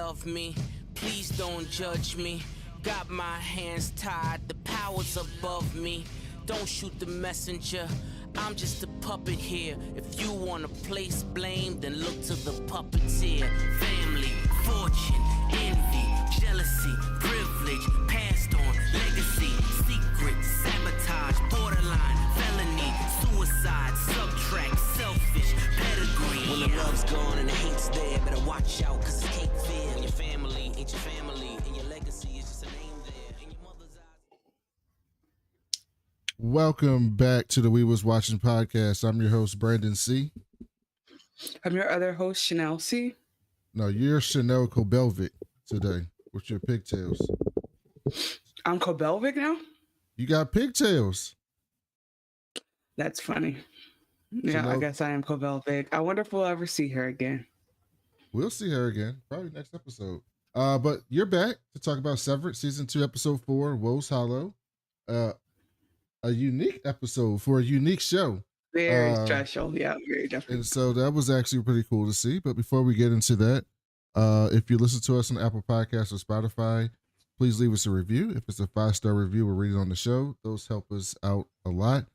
love me, please don't judge me. Got my hands tied, the power's above me. Don't shoot the messenger, I'm just a puppet here. If you wanna place blame, then look to the puppeteer. Family, fortune, envy, jealousy, privilege, passed on, legacy, secret, sabotage, borderline, felony, suicide, subtract, selfish, pedigree. When the love's gone and the hate's there, better watch out, cause it's cake fear. And your family ain't your family, and your legacy is just a name there. In your mother's eyes. Welcome back to the We Was Watching podcast. I'm your host, Brandon C. I'm your other host, Chanel C. No, you're Chanel Kobelvik today with your pigtails. I'm Kobelvik now? You got pigtails. That's funny. Yeah, Chanel, I guess I am Kobelvik. I wonder if we'll ever see her again. we'll see her again, probably next episode. But you're back to talk about Severance, season 2, episode 4, Woe's Hollow. A unique episode for a unique show. Very special. Yeah, very different. And so that was actually pretty cool to see. But before we get into that, if you listen to us on Apple Podcasts or Spotify, please leave us a review. If it's a 5-star review, we'll read it on the show. Those help us out a lot.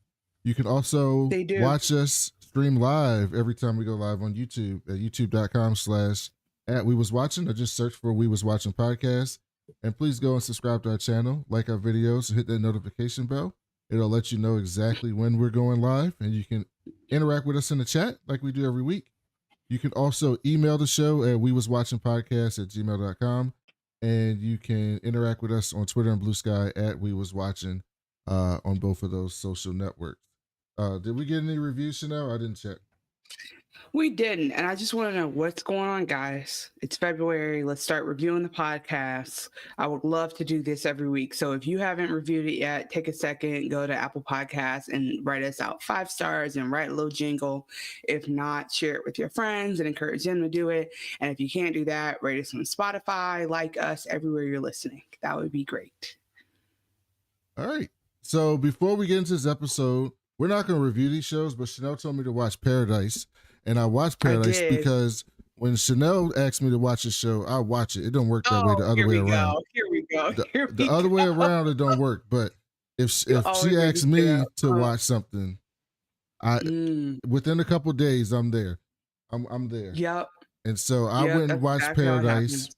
You can also watch us stream live every time we go live on YouTube at youtube.com/@WeWasWatching, or just search for We Was Watching Podcast. And please go and subscribe to our channel, like our videos, and hit that notification bell. It'll let you know exactly when we're going live, and you can interact with us in the chat like we do every week. You can also email the show at wewaswatchingpodcast@gmail.com, and you can interact with us on Twitter and Blue Sky at WeWasWatching on both of those social networks. Did we get any reviews, Chanel? I didn't check. We didn't, and I just want to know what's going on, guys. It's February. Let's start reviewing the podcast. I would love to do this every week. So if you haven't reviewed it yet, take a second, go to Apple Podcasts and write us out 5 stars and write a little jingle. If not, share it with your friends and encourage them to do it. And if you can't do that, rate us on Spotify, like us everywhere you're listening. That would be great. All right. So before we get into this episode, we're not going to review these shows, but Chanel told me to watch Paradise. And I watched Paradise because when Chanel asked me to watch a show, I watch it. It don't work that way the other way around. Here we go. The other way around, it don't work. But if she asks me to watch something, within a couple of days, I'm there. I'm there. Yep. And so I went and watched Paradise.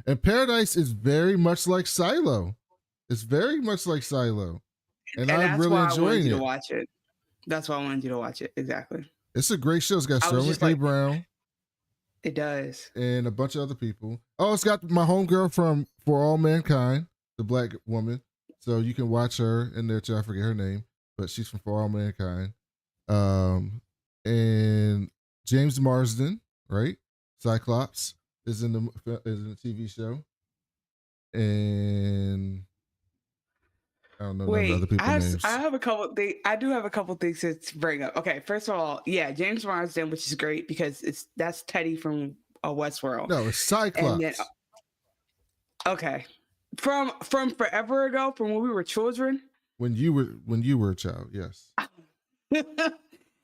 And Paradise is very much like Silo. It's very much like Silo. And I'm really enjoying it. To watch it. That's why I wanted you to watch it. Exactly. It's a great show. It's got Sterling K. Brown. It does. And a bunch of other people. Oh, it's got my homegirl from For All Mankind, the black woman. So you can watch her in there too. I forget her name, but she's from For All Mankind. And James Marsden, right? Cyclops is in the TV show. And I don't know the other people's names. I have a couple things. I do have a couple things to bring up. Okay, first of all, yeah, James Marsden, which is great because that's Teddy from Westworld. No, it's Cyclops. Then, okay, from forever ago, from when we were children. When you were a child, yes.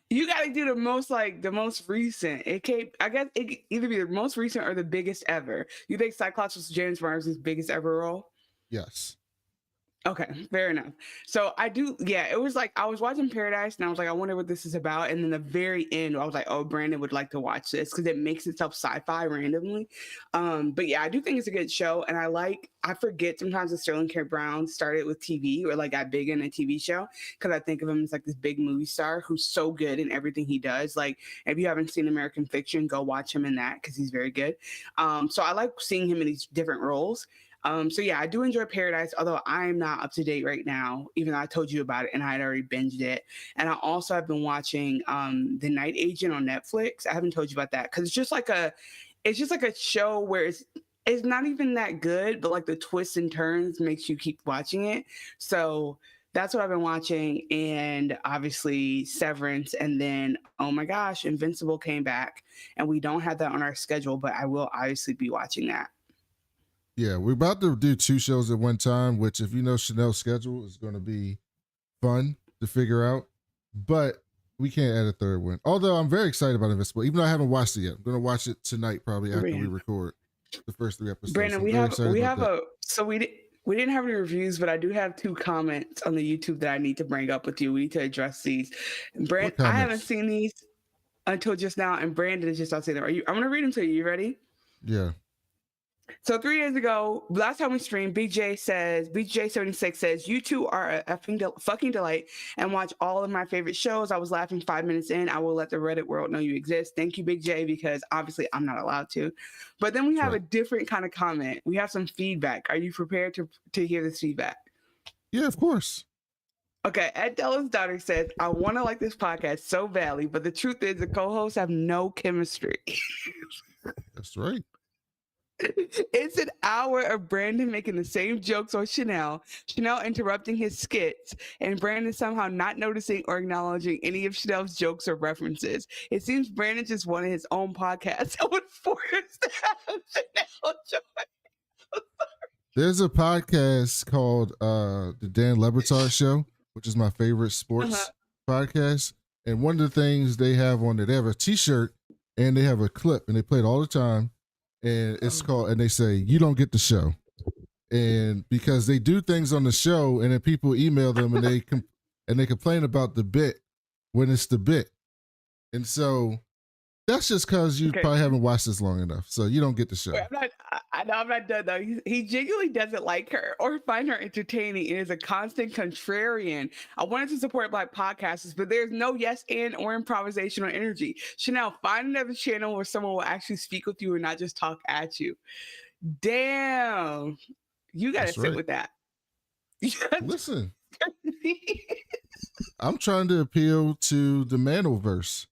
You got to do the most recent. It came. I guess it could either be the most recent or the biggest ever. You think Cyclops was James Marsden's biggest ever role? Yes. Okay, fair enough. So I do, yeah, it was like I was watching Paradise and I was like, I wonder what this is about. And then the very end, I was like, oh, Brandon would like to watch this because it makes itself sci-fi randomly. But yeah, I do think it's a good show. And I forget sometimes that Sterling K. Brown started with TV or like got big in a TV show because I think of him as like this big movie star who's so good in everything he does. Like if you haven't seen American Fiction, go watch him in that because he's very good. So I like seeing him in these different roles. So yeah, I do enjoy Paradise, although I'm not up to date right now, even though I told you about it and I had already binged it. And I also have been watching The Night Agent on Netflix. I haven't told you about that because it's just like a show where it's not even that good, but like the twists and turns makes you keep watching it. So that's what I've been watching. And obviously Severance. And then, oh my gosh, Invincible came back and we don't have that on our schedule, but I will obviously be watching that. Yeah, we're about to do 2 shows at one time, which if you know Chanel's schedule is going to be fun to figure out, but we can't add a 3rd one. Although I'm very excited about Invincible, even though I haven't watched it yet. I'm going to watch it tonight, probably after we record. the first 3 episodes. Brandon, So we I'm very have excited about that. we didn't have any reviews, but I do have 2 comments on the YouTube that I need to bring up with you. We need to address these. Brandon, I haven't comments? seen these until just now, and Brandon is just not saying them. I'm gonna read them to you. You ready? Yeah. So 3 days ago, last time we streamed, BJ76 says, "You two are a fucking delight and watch all of my favorite shows. I was laughing 5 minutes in. I will let the Reddit world know you exist. Thank you, Big J, because obviously I'm not allowed to." But then we have a different kind of comment. We have some feedback. Are you prepared to hear this feedback? Yeah, of course. Okay, Ed Della's daughter says, "I want to like this podcast so badly, but the truth is the co-hosts have no chemistry." That's right. It's an hour of Brandon making the same jokes on Chanel interrupting his skits, and Brandon somehow not noticing or acknowledging any of Chanel's jokes or references. It seems Brandon just wanted his own podcast and would force to have Chanel join. There's a podcast called the Dan Lebertard Show, which is my favorite sports podcast. And one of the things they have on there, they have a t-shirt and they have a clip and they play it all the time. And it's called, and they say, "You don't get the show." And because they do things on the show and then people email them and they complain about the bit when it's the bit. And so that's just because you probably haven't watched this long enough. So you don't get the show. I know I'm not done though. He genuinely doesn't like her or find her entertaining and is a constant contrarian. I wanted to support Black podcasters, but there's no yes and or improvisational energy. Chanel, find another channel where someone will actually speak with you and not just talk at you. Damn. You got to sit with that. Listen, I'm trying to appeal to the Manoverse.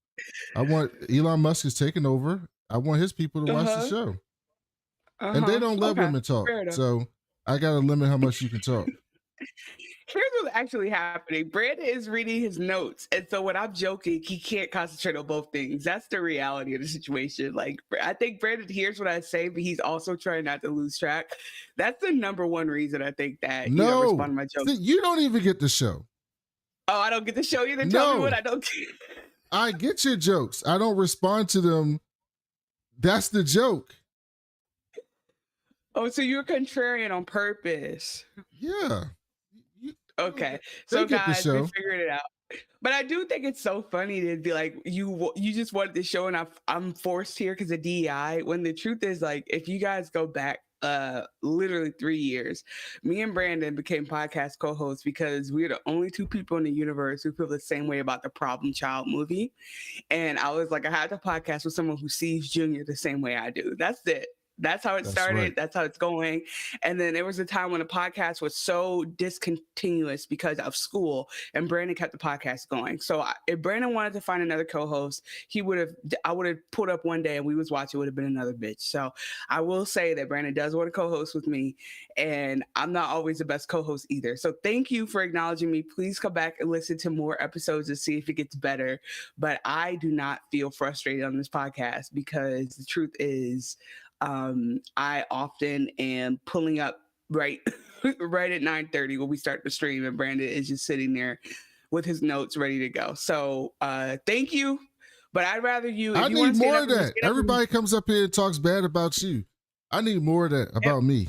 I want Elon Musk is taking over. I want his people to watch the show. And they don't let women talk. So I got to limit how much you can talk. Here's what's actually happening. Brandon is reading his notes. And so when I'm joking, he can't concentrate on both things. That's the reality of the situation. Like, I think Brandon hears what I say, but he's also trying not to lose track. That's the number one reason I think that you don't respond to my jokes. You don't even get the show. Oh, I don't get the show either? Tell me what I don't get. I get your jokes. I don't respond to them. That's the joke. Oh, so you're contrarian on purpose. Yeah. Okay. So guys, we figured it out. But I do think it's so funny to be like, you just wanted the show and I'm forced here because of DEI, when the truth is, like, if you guys go back literally 3 years, me and Brandon became podcast co-hosts because we're the only 2 people in the universe who feel the same way about the Problem Child movie. And I was like, I had to podcast with someone who sees Junior the same way I do. That's it. That's how it started. Right. That's how it's going. And then there was a time when the podcast was so discontinuous because of school, and Brandon kept the podcast going. So if Brandon wanted to find another co-host, I would have pulled up one day and we was watching, it would have been another bitch. So I will say that Brandon does want to co-host with me, and I'm not always the best co-host either. So thank you for acknowledging me. Please come back and listen to more episodes to see if it gets better. But I do not feel frustrated on this podcast because the truth is, I often am pulling up right at 9:30 when we start the stream, and Brandon is just sitting there with his notes ready to go. So thank you, but I'd rather you. I need more of that. Everybody comes up here and talks bad about you. I need more of that about me.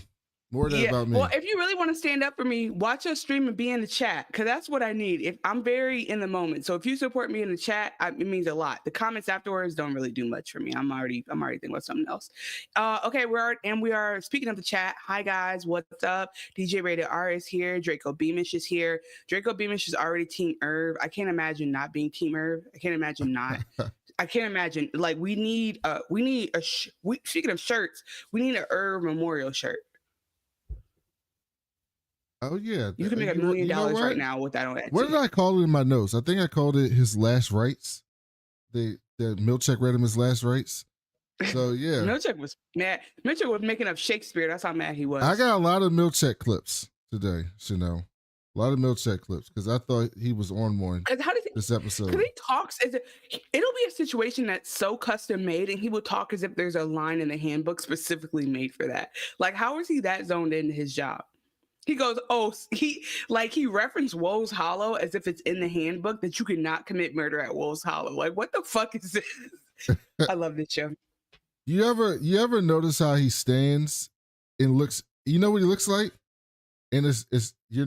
More of that about me. Well, if you really want to stand up for me, watch us stream and be in the chat, because that's what I need. If I'm very in the moment, so if you support me in the chat, it means a lot. The comments afterwards don't really do much for me. I'm already thinking about something else. Okay, we are speaking of the chat. Hi guys, what's up? DJ Rated R is here. Draco Beamish is here. Draco Beamish is already Team Irv. I can't imagine not being Team Irv. I can't imagine not. I can't imagine. Like, we need speaking of shirts, we need an Irv memorial shirt. Oh yeah, you can make $1 million right now with that on Etsy. What did I call it in my notes? I think I called it his last rites. The Milch read him his last rites. So yeah, Milch was mad. Milch was making up Shakespeare. That's how mad he was. I got a lot of Milch clips today, Chanel. A lot of Milch clips because I thought he was on one. This episode, because he talks as if it'll be a situation that's so custom made, and he will talk as if there's a line in the handbook specifically made for that. Like, how is he that zoned into his job? He goes, he referenced Woe's Hollow as if it's in the handbook that you cannot commit murder at Woe's Hollow. Like, what the fuck is this? I love this show. You ever notice how he stands and looks? You know what he looks like, and it's you're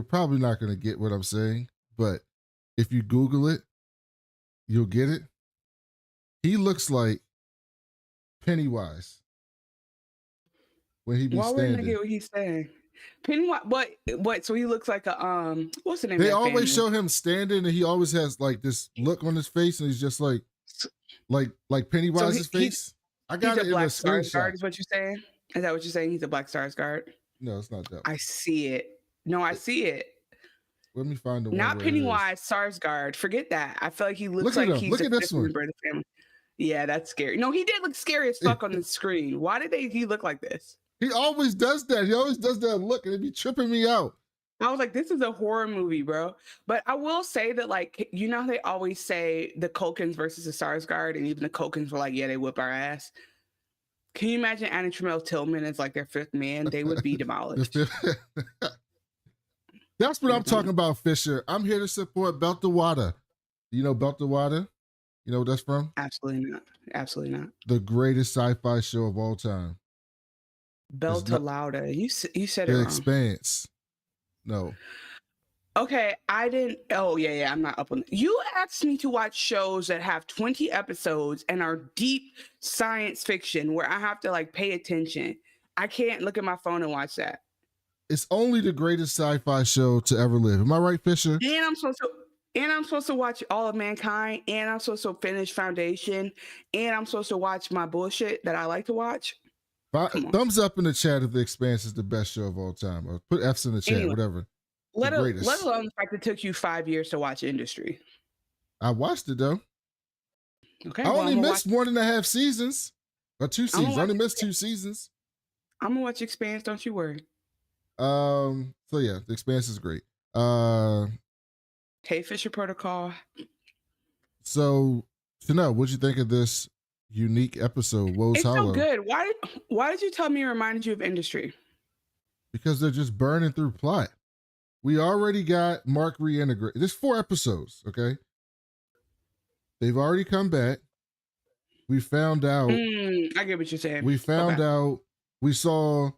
probably not gonna get what I'm saying, but if you Google it, you'll get it. He looks like Pennywise when he be Why wouldn't I standing. get what he's saying? Pennywise, what? So he looks like a what's the name They of that always family? show him standing, and he always has like this look on his face, and he's just like Pennywise's face. I got he's it a in a Black Stars screenshot. guard, is what you're saying? Is that what you're saying? He's a Black Stars guard. No, it's not that one. I see it. No, I see it. Let me find the one. Not where it is. Pennywise, Sarsgaard. Forget that. I feel like he looks Look at like him. he's Look a at this fifth one. member of the family. Yeah, that's scary. No, he did look scary as fuck on the screen. Why did he look like this? He always does that. He always does that look, and it be tripping me out. I was like, this is a horror movie, bro. But I will say that, like, you know, they always say the Culkins versus the Sarsgaard, and even the Culkins were like, yeah, they whip our ass. Can you imagine Anna Trammell Tillman as like their fifth man? They would be demolished. That's what I'm talking about, Fisher. I'm here to support Belt the Water. You know Belt the Water? You know what that's from? Absolutely not. Absolutely not. The greatest sci-fi show of all time. Belta Lauda. You said it The wrong. Expanse. No. Okay, I didn't. Oh yeah, I'm not up on. You asked me to watch shows that have 20 episodes and are deep science fiction where I have to like pay attention. I can't look at my phone and watch that. It's only the greatest sci-fi show to ever live. Am I right, Fisher? And I'm supposed to watch All of Mankind, and I'm supposed to finish Foundation, and I'm supposed to watch my bullshit that I like to watch. Thumbs up in the chat if The Expanse is the best show of all time. Or put F's in the chat, whatever. Let alone the fact it took you 5 years to watch Industry. I watched it though. Okay, I only missed 1.5 seasons. Or 2 seasons. I only missed 2 seasons. I'm gonna watch Expanse, don't you worry. So yeah, The Expanse is great. Hey, Fisher Protocol. So Chanel, what'd you think of this unique episode? It's so good. Why did you tell me it reminded you of Industry? Because they're just burning through plot. We already got Mark reintegrated. There's 4 episodes, okay? They've already come back. We found out. I get what you're saying. We found out. We saw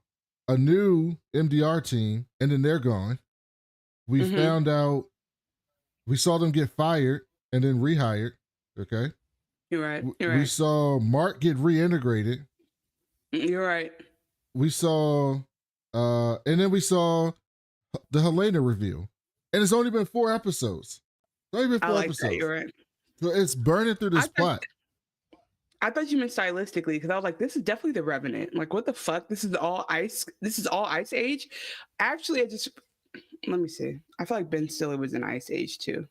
a new MDR team, and then they're gone. We found out. We saw them get fired and then rehired. Okay. You're right. We saw Mark get reintegrated. You're right. We saw, and then we saw the Helena reveal, and it's only been 4 episodes. It's only been 4 episodes. That. You're right. So it's burning through this plot. I thought you meant stylistically, because I was like, this is definitely The Revenant. Like, what the fuck? This is all ice. This is all Ice Age. Actually, let me see. I feel like Ben Stiller was in Ice Age too.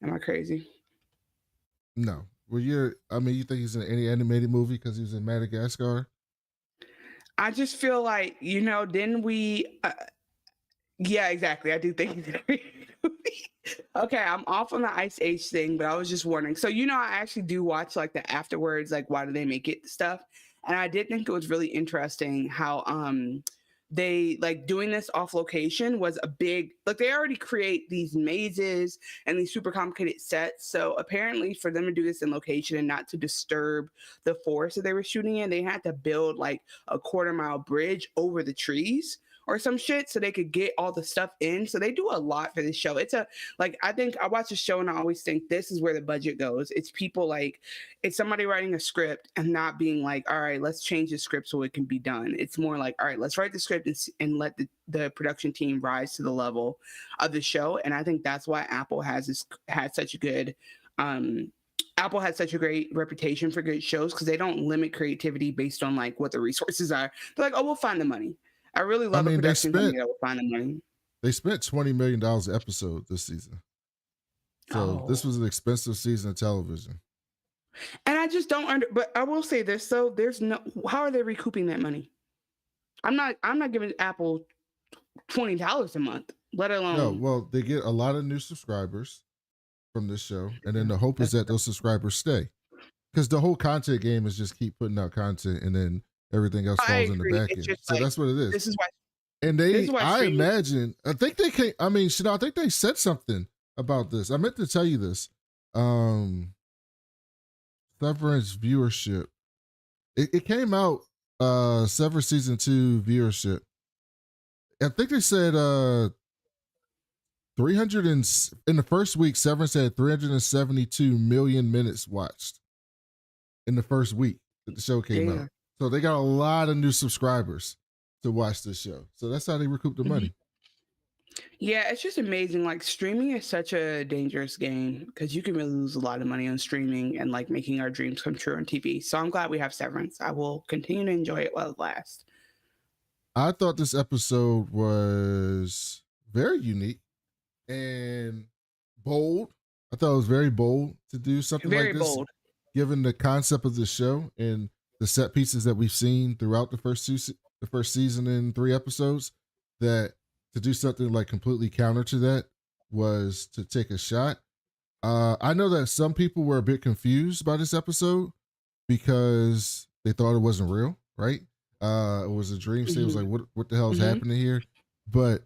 Am I crazy? No. Well, you think he's in any animated movie because he was in Madagascar? I just feel like, then we. Yeah, exactly. I do think he's in a movie. Okay, I'm off on the Ice Age thing, but I was just wondering. So, I actually do watch like the afterwards, like why do they make it stuff, and I did think it was really interesting how they like doing this off location was a big, like they already create these mazes and these super complicated sets. So apparently for them to do this in location and not to disturb the forest that they were shooting in, they had to build like a 1/4-mile bridge over the trees or some shit so they could get all the stuff in. So they do a lot for this show. I think I watch the show and I always think this is where the budget goes. It's people it's somebody writing a script and not being like, all right, let's change the script so it can be done. It's more like, all right, let's write the script and let the production team rise to the level of the show. And I think that's why Apple had such a good Apple has such a great reputation for good shows, because they don't limit creativity based on like what the resources are. They're like, oh, we'll find the money. I really love a production company that will find the money. They spent $20 million an episode this season. So this was an expensive season of television. And I just don't but I will say this, though, how are they recouping that money? I'm not giving Apple $20 a month, let alone. No, well, they get a lot of new subscribers from this show. And then the hope is that those subscribers stay. Because the whole content game is just keep putting out content and then everything else falls in the back end. So that's what it is. This is why. And I think they came, Chanel, I think they said something about this. I meant to tell you this. Severance viewership. It came out Severance season 2 viewership. I think they said 300 in the first week. Severance had 372 million minutes watched in the first week that the show came out. So they got a lot of new subscribers to watch this show. So that's how they recoup the money. Yeah, it's just amazing. Like streaming is such a dangerous game because you can really lose a lot of money on streaming and like making our dreams come true on TV. So I'm glad we have Severance. I will continue to enjoy it while it lasts. I thought this episode was very unique and bold. I thought it was very bold to do something Very like this, bold. given the concept of the show and the set pieces that we've seen throughout the first season in 3 episodes. That to do something like completely counter to that was to take a shot. I know that some people were a bit confused by this episode because they thought it wasn't real, right? It was a dream state. It was like, what the hell is happening here? But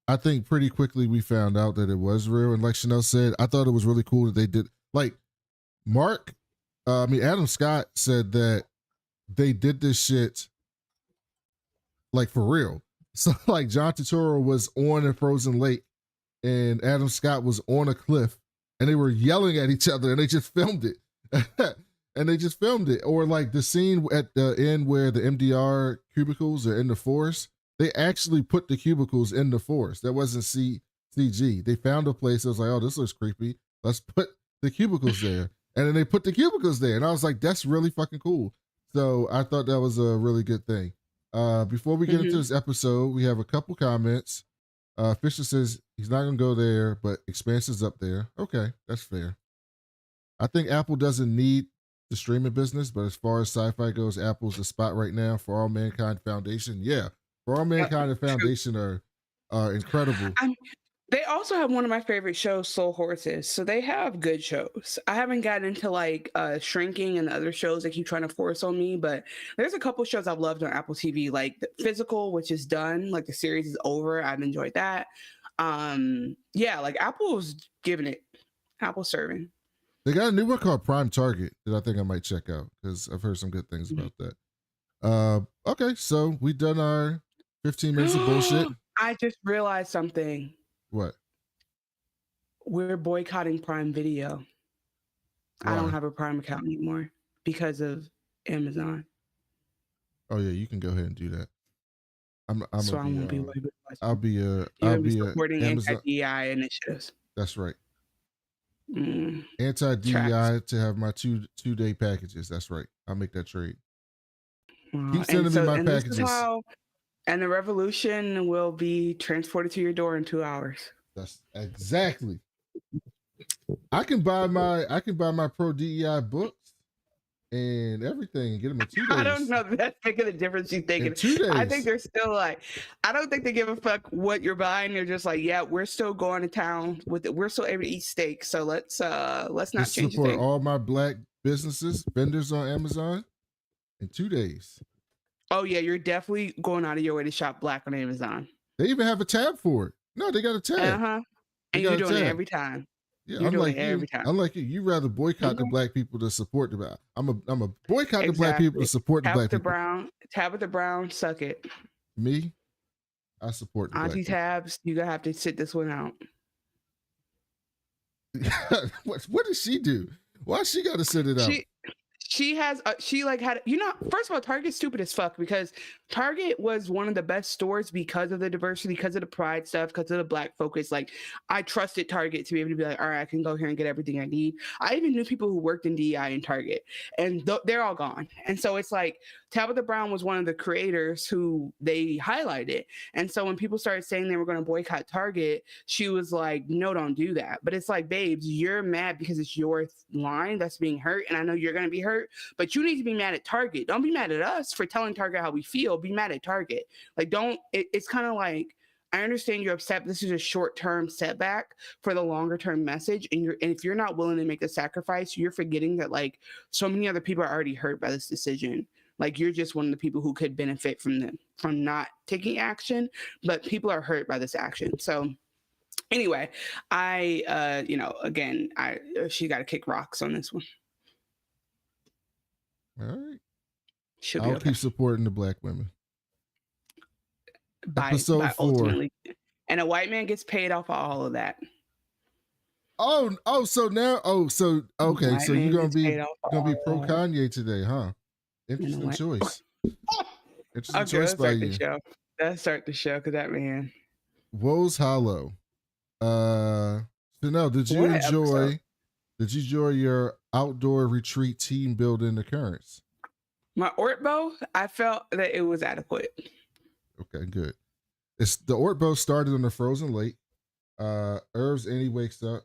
I think pretty quickly we found out that it was real. And like Chanel said, I thought it was really cool that they did, like Adam Scott said that they did this shit like for real. So like John Turturro was on a frozen lake and Adam Scott was on a cliff and they were yelling at each other and they just filmed it. Or like the scene at the end where the MDR cubicles are in the forest, they actually put the cubicles in the forest. That wasn't CG. They found a place that was like, oh, this looks creepy. Let's put the cubicles there. And then they put the cubicles there. And I was like, that's really fucking cool. So I thought that was a really good thing. Before we get into this episode, we have a couple comments. Fisher says he's not going to go there, but Expanse is up there. Okay, that's fair. I think Apple doesn't need the streaming business, but as far as sci-fi goes, Apple's the spot right now. For All Mankind Foundation, yeah. For All Mankind and Foundation are incredible. They also have one of my favorite shows, Soul Horses. So they have good shows. I haven't gotten into like Shrinking and the other shows they keep trying to force on me, but there's a couple shows I've loved on Apple TV, like the Physical, which is done. Like the series is over. I've enjoyed that. Yeah, like Apple's giving it. Apple's serving. They got a new one called Prime Target that I think I might check out because I've heard some good things about that. Okay, so we done our 15 minutes of bullshit. I just realized something. What? We're boycotting Prime Video. Why? I don't have a Prime account anymore because of Amazon. Oh yeah, you can go ahead and do that. I'll be supporting anti-DEI initiatives. That's right. Anti-DEI to have my two-day packages. That's right. I'll make that trade. Keep sending me my packages. And the revolution will be transported to your door in 2 hours. That's exactly. I can buy my pro DEI books and everything and get them in 2 days. I don't know if that's making the difference you think. In 2 days. I think they're still like, I don't think they give a fuck what you're buying. They're just like, yeah, we're still going to town with it. We're still able to eat steak. So let's not change support all my black businesses, vendors on Amazon in 2 days. Oh yeah, you're definitely going out of your way to shop black on Amazon. They even have a tab for it. No, they got a tab. And you're doing it every time. Yeah, unlike you rather boycott the black people to support the. I'm a boycott the black people to support the black people. Tabitha Brown, suck it. Me, I support the Auntie Tabs. You gonna have to sit this one out. What does she do? Why she got to sit it out? She has first of all, Target's stupid as fuck because Target was one of the best stores because of the diversity, because of the pride stuff, because of the black focus. Like I trusted Target to be able to be like, all right, I can go here and get everything I need. I even knew people who worked in DEI in Target and they're all gone. And so it's like Tabitha Brown was one of the creators who they highlighted. And so when people started saying they were going to boycott Target, she was like, no, don't do that. But it's like, babes, you're mad because it's your line that's being hurt. And I know you're going to be hurt, but you need to be mad at Target. Don't be mad at us for telling Target how we feel. Be mad at Target. Like, it's kind of like, I understand you're upset, but this is a short-term setback for the longer-term message. And if you're not willing to make the sacrifice, you're forgetting that like so many other people are already hurt by this decision. Like you're just one of the people who could benefit from not taking action, but people are hurt by this action. So anyway, she got to kick rocks on this one. All right. She'll be I'll okay. keep supporting the black women. By Episode 4. ultimately, and a white man gets paid off of all of that. So now, okay, White so you're man gonna gets be paid off of all pro of that. Kanye today, huh? And a Interesting white- choice. Interesting Okay, choice let's by start the you. show. Let's start the show because that man. Woes Hollow. Chanel, did you What an episode. enjoy your outdoor retreat team building occurrence? My Ortbo, I felt that it was adequate. Okay, good. It's the Ortbo started on the frozen lake. Irv's Annie wakes up.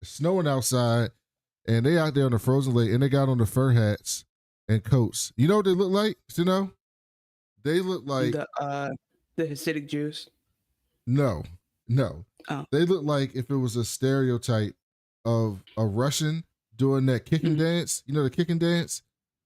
It's snowing outside, and they out there on the frozen lake, and they got on the fur hats and coats. You know what they look like? You know, they look like The Hasidic Jews. no. Oh. They look like if it was a stereotype of a Russian doing that kicking dance. You know the kicking dance.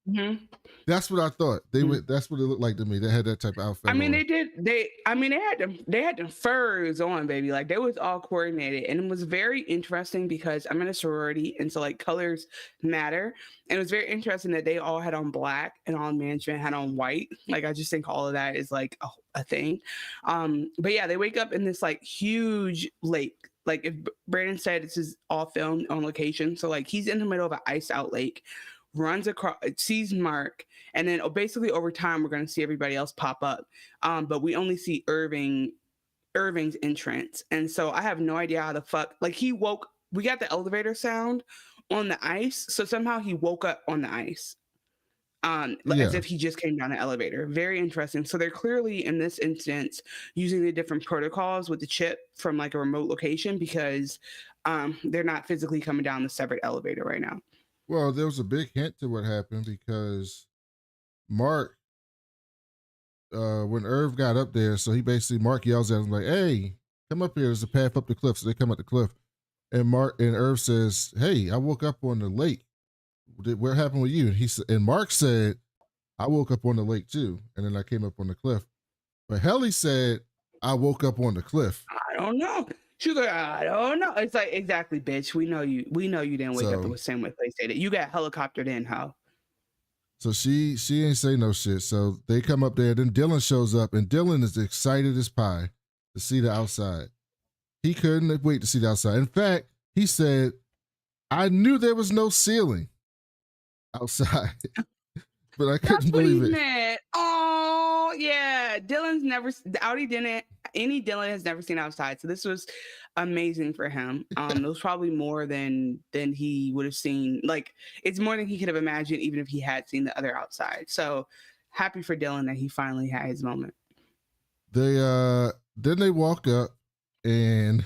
Mm-hmm. That's what I thought. That's what it looked like to me. They had that type of outfit. I mean, on. they had them furs on, baby. Like they was all coordinated, and it was very interesting because I'm in a sorority, and so like colors matter. And it was very interesting that they all had on black and all management had on white. Like I just think all of that is like a thing. But yeah, they wake up in this like huge lake. Like if Brandon said, this is all filmed on location. So like he's in the middle of an iced out lake, runs across, sees Mark, and then basically over time we're going to see everybody else pop up. But we only see Irving's entrance, and so I have no idea how the fuck. Like we got the elevator sound on the ice, so somehow he woke up on the ice. As if he just came down the elevator. Very interesting. So they're clearly in this instance using the different protocols with the chip from like a remote location because they're not physically coming down the separate elevator right now. Well, there was a big hint to what happened because Mark, when Irv got up there, so Mark yells at him like, "Hey, come up here. There's a path up the cliff." So they come up the cliff, and Irv says, "Hey, I woke up on the lake. What happened with you?" And Mark said, "I woke up on the lake too, and then I came up on the cliff." But Helly said, "I woke up on the cliff." I don't know. She's like, I don't know. It's like, exactly, bitch. We know you didn't wake up the same way they said it. You got helicoptered in, how? So she ain't say no shit. So they come up there. Then Dylan shows up, and Dylan is excited as pie to see the outside. He couldn't wait to see the outside. In fact, he said, "I knew there was no ceiling outside, but I couldn't believe it." Meant. Oh yeah, Dylan has never seen outside, so this was amazing for him. It was probably more than he would have seen. Like it's more than he could have imagined, even if he had seen the other outside. So happy for Dylan that he finally had his moment. Then they walk up and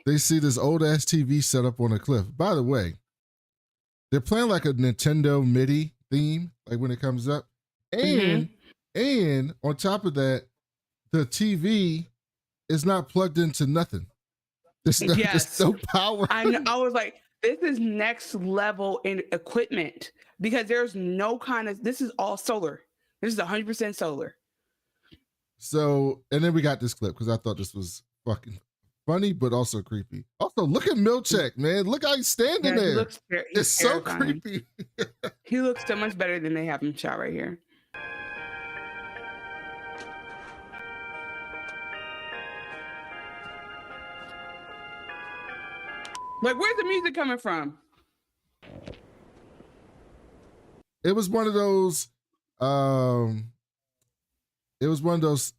they see this old ass TV set up on a cliff. By the way, they're playing like a Nintendo MIDI theme, like when it comes up. And on top of that, the TV is not plugged into nothing. There's no power. I was like, this is next level in equipment because there's no this is all solar. This is 100% solar. So, and then we got this clip because I thought this was fucking funny, but also creepy. Also, look at Milch, man. Look how he's standing there. It's so creepy. He looks so much better than they have him shot right here. Like, where's the music coming from? It was one of those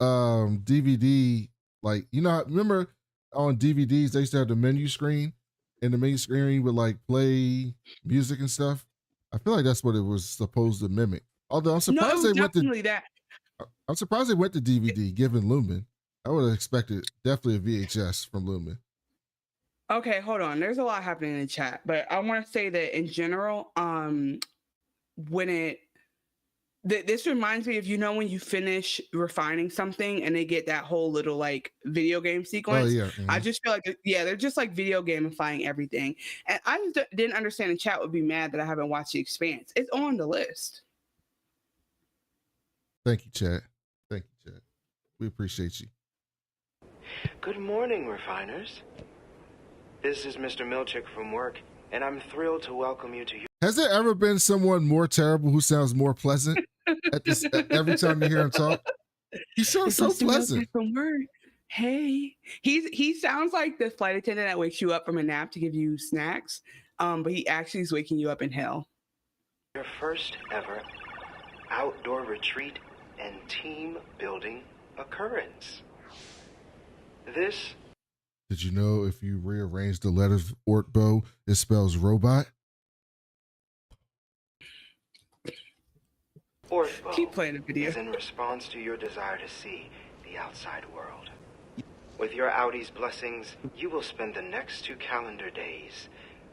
DVD, like, you know, remember on DVDs they used to have the menu screen, and the menu screen would like play music and stuff. I feel like that's what it was supposed to mimic. Although I'm surprised they went to DVD given Lumen. I would have expected definitely a VHS from Lumen. Okay, hold on. There's a lot happening in the chat, but I want to say that in general, this reminds me of, you know, when you finish refining something and they get that whole little like video game sequence. Oh, yeah. Mm-hmm. I just feel like, they're just like video gamifying everything. And I just didn't understand the chat would be mad that I haven't watched The Expanse. It's on the list. Thank you, chat. Thank you, chat. We appreciate you. Good morning, refiners. This is Mr. Milchick from work. and I'm thrilled to welcome you to your... Has there ever been someone more terrible who sounds more pleasant at this every time you hear him talk? He sounds so pleasant. From work. Hey, he sounds like the flight attendant that wakes you up from a nap to give you snacks, but he actually is waking you up in hell. Your first ever outdoor retreat and team building occurrence. This... Did you know if you rearrange the letters Ortbo, it spells robot? Ortbo Keep playing the video. is in response to your desire to see the outside world. With your Audi's blessings, you will spend the next 2 calendar days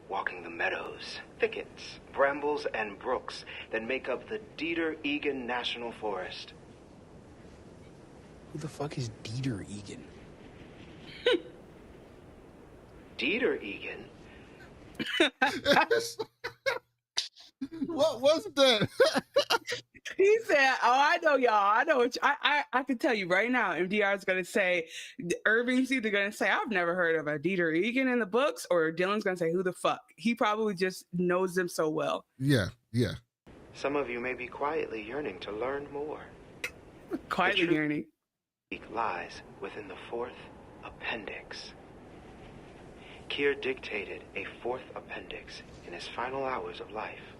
walking the meadows, thickets, brambles, and brooks that make up the Dieter-Egan National Forest. Who the fuck is Dieter-Egan? Dieter-Egan? What was that? He said, "Oh, I know y'all. I know what I can tell you right now. MDR is gonna say, Irving's either gonna say, I've never heard of a Dieter-Egan in the books, or Dylan's gonna say, who the fuck? He probably just knows them so well. Yeah. Some of you may be quietly yearning to learn more. Quietly yearning. Lies within the 4th appendix. Kier dictated a 4th appendix in his final hours of life,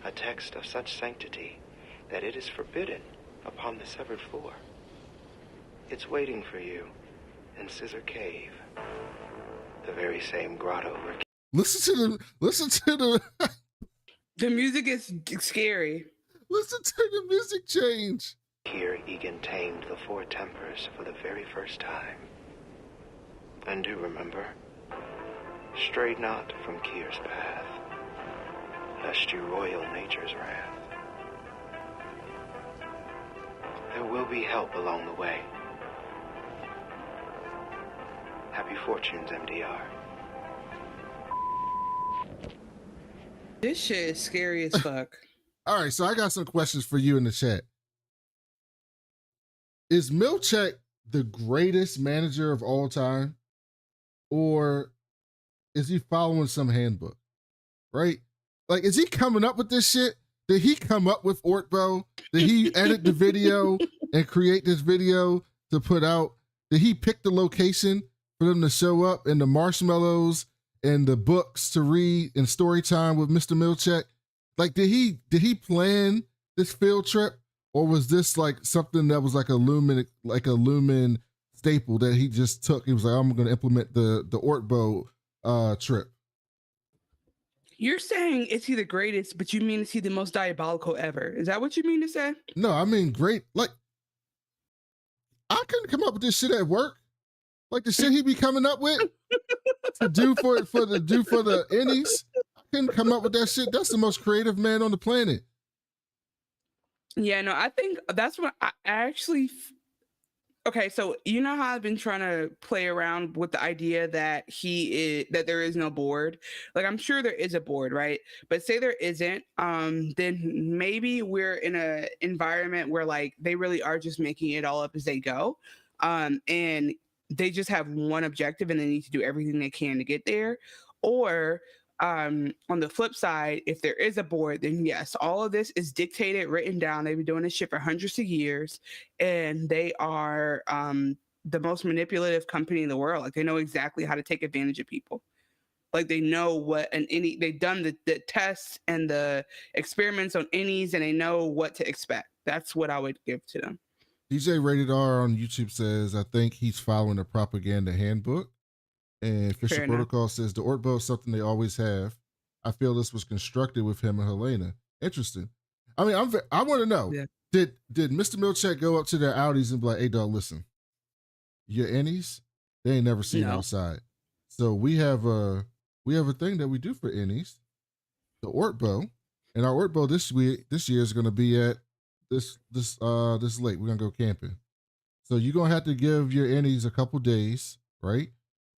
a text of such sanctity that it is forbidden upon the severed floor. It's waiting for you in Scissor Cave, the very same grotto where... Listen to the The music is scary. Listen to the music change. Kier Egan tamed the 4 tempers for the very first time. And do remember, stray not from Kier's path, lest you royal nature's wrath. There will be help along the way. Happy fortunes, MDR. This shit is scary as fuck. All right, so I got some questions for you in the chat. Is Milch the greatest manager of all time? Or is he following some handbook? Right? Like, is he coming up with this shit? Did he come up with Ortbo? Did he edit the video and create this video to put out? Did he pick the location for them to show up and the marshmallows and the books to read and story time with Mr. Milchek? Like, did he plan this field trip, or was this like something that was like a Lumen staple that he just took? He was like, I'm going to implement the Ortbo trip. You're saying is he the greatest, but you mean is he the most diabolical ever? Is that what you mean to say? No, I mean great. Like, I couldn't come up with this shit at work. Like the shit he be coming up with to do for the innies. I couldn't come up with that shit. That's the most creative man on the planet. Yeah, no, I think that's what I actually. Okay, so you know how I've been trying to play around with the idea that that there is no board. Like, I'm sure there is a board, right? But say there isn't, then maybe we're in a environment where like they really are just making it all up as they go, and they just have one objective and they need to do everything they can to get there. Or on the flip side, if there is a board, then yes, all of this is dictated, written down. They've been doing this shit for hundreds of years, and they are the most manipulative company in the world. Like, they know exactly how to take advantage of people. Like, they know what they've done the tests and the experiments on innies, and they know what to expect. That's what I would give to them. DJ Rated R on YouTube says, I think he's following the propaganda handbook. And Fisher Protocol says the Ortbo is something they always have. I feel this was constructed with him and Helena. Interesting. I mean, I want to know, did Mr. Milchek go up to their Audis and be like, hey, dog, listen, your innies, they ain't never seen outside. So we have a thing that we do for innies, the Ortbo, and our Ortbo this year is going to be at this lake. We're going to go camping. So you're going to have to give your innies a couple days, right?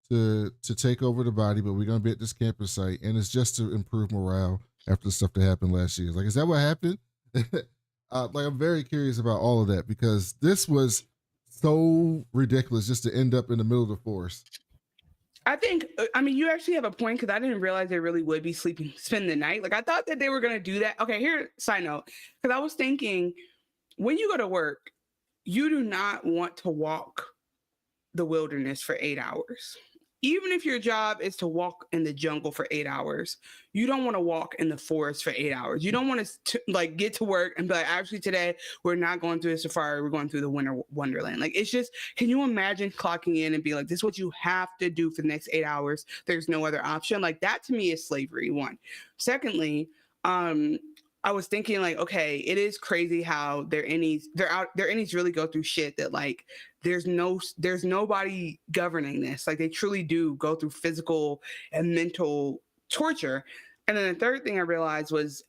To take over the body, but we're gonna be at this camping site, and it's just to improve morale after the stuff that happened last year. Like, is that what happened? Like, I'm very curious about all of that, because this was so ridiculous just to end up in the middle of the forest. I think, I mean, you actually have a point because I didn't realize they really would be spend the night. Like, I thought that they were going to do that. Okay, here, side note, because I was thinking when you go to work, you do not want to walk the wilderness for 8 hours. Even if your job is to walk in the jungle for 8 hours, you don't want to walk in the forest for 8 hours. You don't want to like get to work and be like, actually today we're not going through the safari, we're going through the winter wonderland. Like, it's just, can you imagine clocking in and be like, this is what you have to do for the next 8 hours? There's no other option. Like, that to me is slavery, one. Secondly, I was thinking like, okay, it is crazy how their innies really go through shit that like there's nobody governing this. Like, they truly do go through physical and mental torture. And then the third thing I realized was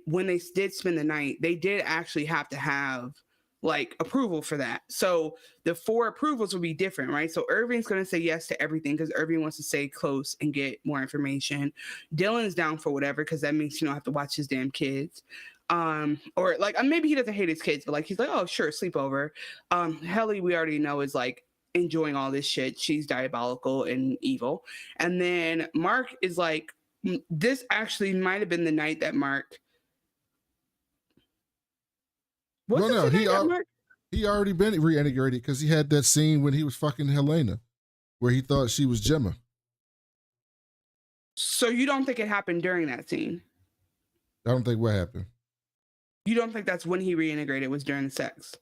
when they did spend the night, they did actually have to have like approval for that. So the 4 approvals will be different, right? So Irving's going to say yes to everything because Irving wants to stay close and get more information. Dylan's down for whatever because that means you don't have to watch his damn kids. Or like maybe he doesn't hate his kids, but like he's like, oh sure, sleepover. Helly, we already know, is like enjoying all this shit. She's diabolical and evil. And then Mark is like, this actually might have been the night that Mark. No, he already been reintegrated because he had that scene when he was fucking Helena, where he thought she was Gemma. So you don't think it happened during that scene? I don't think what happened. You don't think that's when he reintegrated, was during the sex?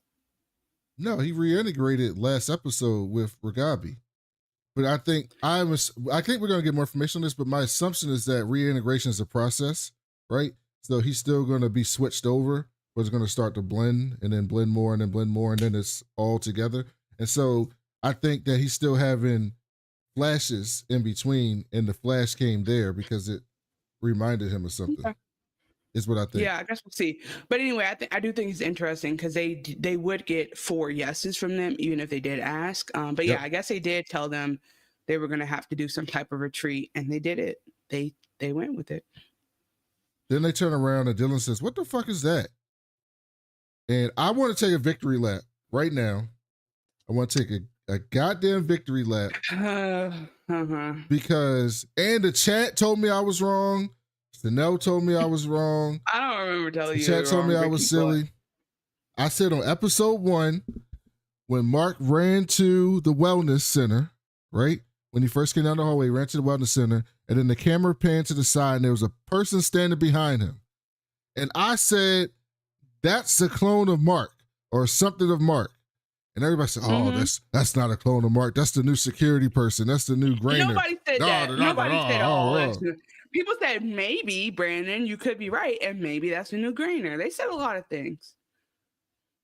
No, he reintegrated last episode with Baaabe. But I think we're gonna get more information on this, but my assumption is that reintegration is a process, right? So he's still gonna be switched over, but it's gonna start to blend and then blend more and then blend more, and then it's all together. And so I think that he's still having flashes in between, and the flash came there because it reminded him of something. Okay. Is what I think. Yeah, I guess we'll see. But anyway, I do think it's interesting because they would get 4 yeses from them even if they did ask. But yeah, I guess they did tell them they were going to have to do some type of retreat, and they did it. They went with it. Then they turn around and Dylan says, "What the fuck is that?" And I want to take a victory lap right now. I want to take a goddamn victory lap because the chat told me I was wrong. Chanel told me I was wrong. I don't remember telling you. Chat told me I was silly. I said on episode 1, when Mark ran to the wellness center, right? When he first came down the hallway, he ran to the wellness center, and then the camera panned to the side, and there was a person standing behind him. And I said, that's a clone of Mark or something of Mark. And everybody said, oh, that's not a clone of Mark. That's the new security person. That's the new Grainer. Nobody said that. Nobody said all this. People said, maybe, Brandon, you could be right, and maybe that's the new Grainer. They said a lot of things.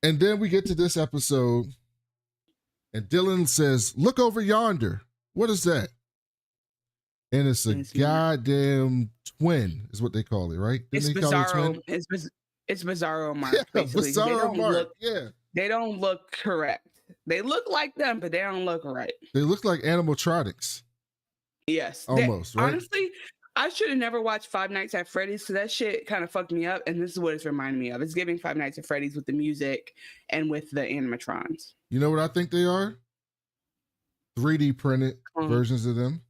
And then we get to this episode, and Dylan says, look over yonder. What is that? And it's a goddamn twin, is what they call it, right? It's Bizarro. It's Bizarro Mark, basically. Bizarro Mark, They don't look correct. They look like them, but they don't look right. They look like animatronics. Yes. Almost, right? Honestly, I should have never watched Five Nights at Freddy's because that shit kind of fucked me up. And this is what it's reminding me of. It's giving Five Nights at Freddy's with the music and with the animatrons. You know what I think they are? 3D printed versions of them.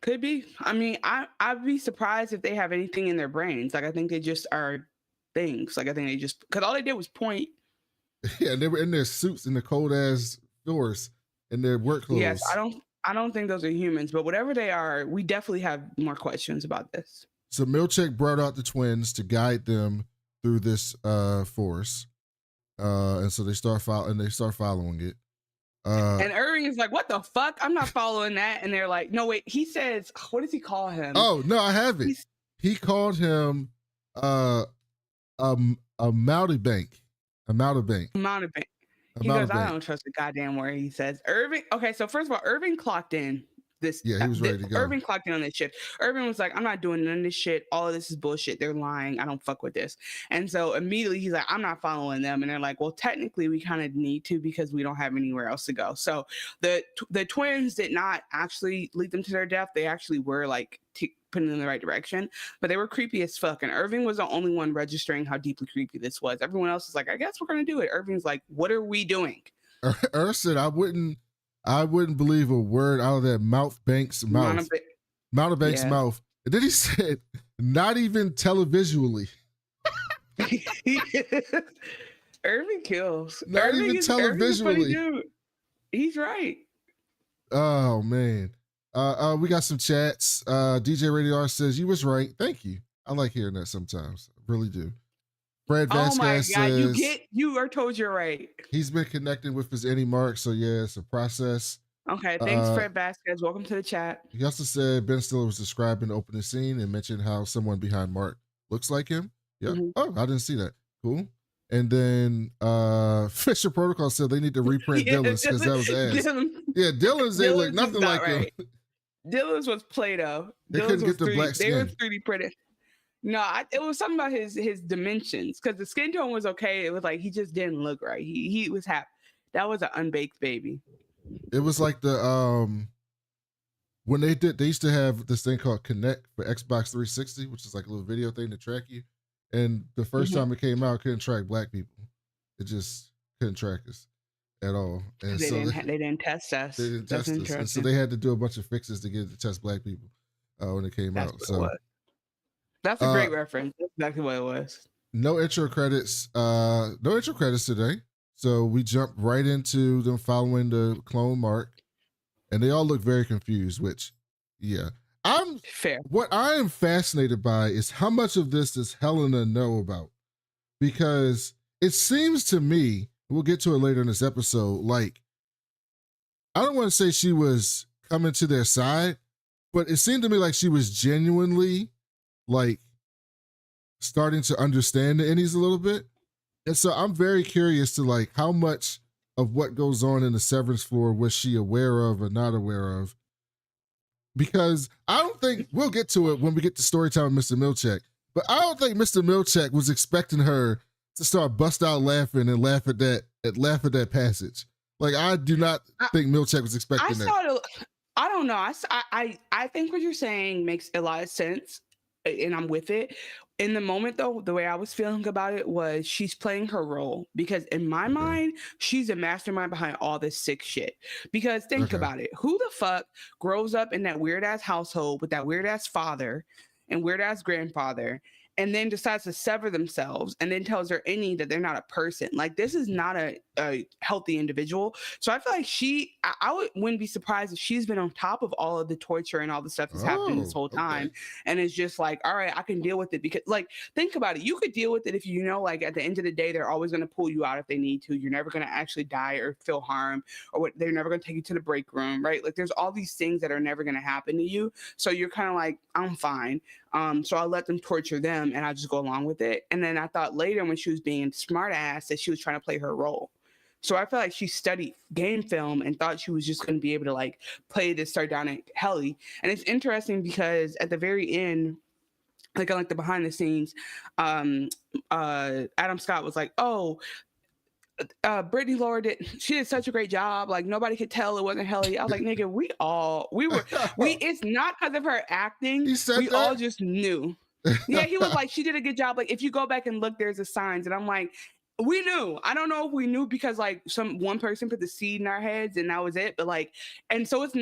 Could be. I mean, I'd be surprised if they have anything in their brains. Like, I think they just are things. Like, I think they just, because all they did was point. Yeah, they were in their suits in the cold ass doors in their work clothes. Yes, I don't think those are humans, but whatever they are, we definitely have more questions about this. So Milch brought out the twins to guide them through this forest. And so they start following it. And Irving is like, what the fuck? I'm not following that. And they're like, no, wait, he says, what does he call him? Oh, no, I have it. He called him a mountebank. A mountebank. Mountebank. He goes, I don't trust the goddamn word he says. Irving, okay, so first of all, Irving clocked in this. Yeah, he was ready to go. Irving clocked in on this shit. Irving was like, I'm not doing none of this shit. All of this is bullshit. They're lying. I don't fuck with this. And so immediately he's like, I'm not following them. And they're like, well, technically we kind of need to because we don't have anywhere else to go. So the twins did not actually lead them to their death. They actually were like putting in the right direction, but they were creepy as fuck. And Irving was the only one registering how deeply creepy this was. Everyone else is like, I guess we're gonna do it. Irving's like, what are we doing? Said, I I wouldn't believe a word out of that Mountebank's mouth. Mountebank's mouth. And then he said, not even televisually. Irving kills. Not Irving even televisually. He's right. Oh man. We got some chats. DJ Radio R says, you was right. Thank you. I like hearing that sometimes. I really do. Fred Vasquez oh my God, says, you are told you're right. He's been connecting with his innie Mark, so yeah, it's a process. Okay, thanks, Fred Vasquez. Welcome to the chat. He also said Ben Stiller was describing the opening scene and mentioned how someone behind Mark looks like him. Yeah. Mm-hmm. Oh, I didn't see that. Cool. And then Fisher Protocol said they need to reprint Dylan's because that was ass. Dylan's they look nothing like him. Dylan's was Play-Doh. They couldn't get the black skin. They were 3D printed. No, it was something about his dimensions because the skin tone was okay. It was like he just didn't look right. He was happy. That was an unbaked baby. It was like the when they used to have this thing called Connect for Xbox 360, which is like a little video thing to track you. And the first time it came out, it couldn't track black people. It just couldn't track us at all. And they didn't test us. They didn't test us. And so they had to do a bunch of fixes to get it to test black people when it came out. So that's a great reference. That's exactly what it was. No intro credits. No intro credits today. So we jump right into them following the clone Mark. And they all look very confused, which, yeah. Fair. What I am fascinated by is how much of this does Helena know about? Because it seems to me, we'll get to it later in this episode, like, I don't want to say she was coming to their side, but it seemed to me like she was genuinely, like, starting to understand the innies a little bit. And so I'm very curious to, like, how much of what goes on in the Severance floor was she aware of or not aware of? Because I don't think, we'll get to it when we get to story time with Mr. Milchek, but I don't think Mr. Milchek was expecting her to start bust out laughing and laugh at that passage. Like, I do not think Milchek was expecting that. I don't know. I think what you're saying makes a lot of sense, and I'm with it. In the moment, though, the way I was feeling about it was she's playing her role, because in my mind, she's a mastermind behind all this sick shit. Because think about it. Who the fuck grows up in that weird ass household with that weird ass father and weird ass grandfather and then decides to sever themselves and then tells their innie that they're not a person? Like, this is not a healthy individual. So I feel like I wouldn't be surprised if she's been on top of all of the torture and all the stuff that's happening this whole time. And it's just like, all right, I can deal with it. Because, like, think about it. You could deal with it if you know, like, at the end of the day, they're always going to pull you out if they need to. You're never going to actually die or feel harm, or what, they're never going to take you to the break room, right? Like, there's all these things that are never going to happen to you. So you're kind of like, I'm fine. So I'll let them torture them and I'll just go along with it. And then I thought later, when she was being smart ass, that she was trying to play her role. So I feel like she studied game film and thought she was just going to be able to, like, play this sardonic Helly. And it's interesting because at the very end, like, on, like, the behind the scenes, Adam Scott was like, oh, Brittany Laura she did such a great job. Like, nobody could tell it wasn't Helly. I was like, nigga, we it's not because of her acting. We all just knew. Yeah, he was like, she did a good job. Like, if you go back and look, there's the signs. And I'm like, we knew. I don't know if we knew because, like, one person put the seed in our heads and that was it. But, like, and so it's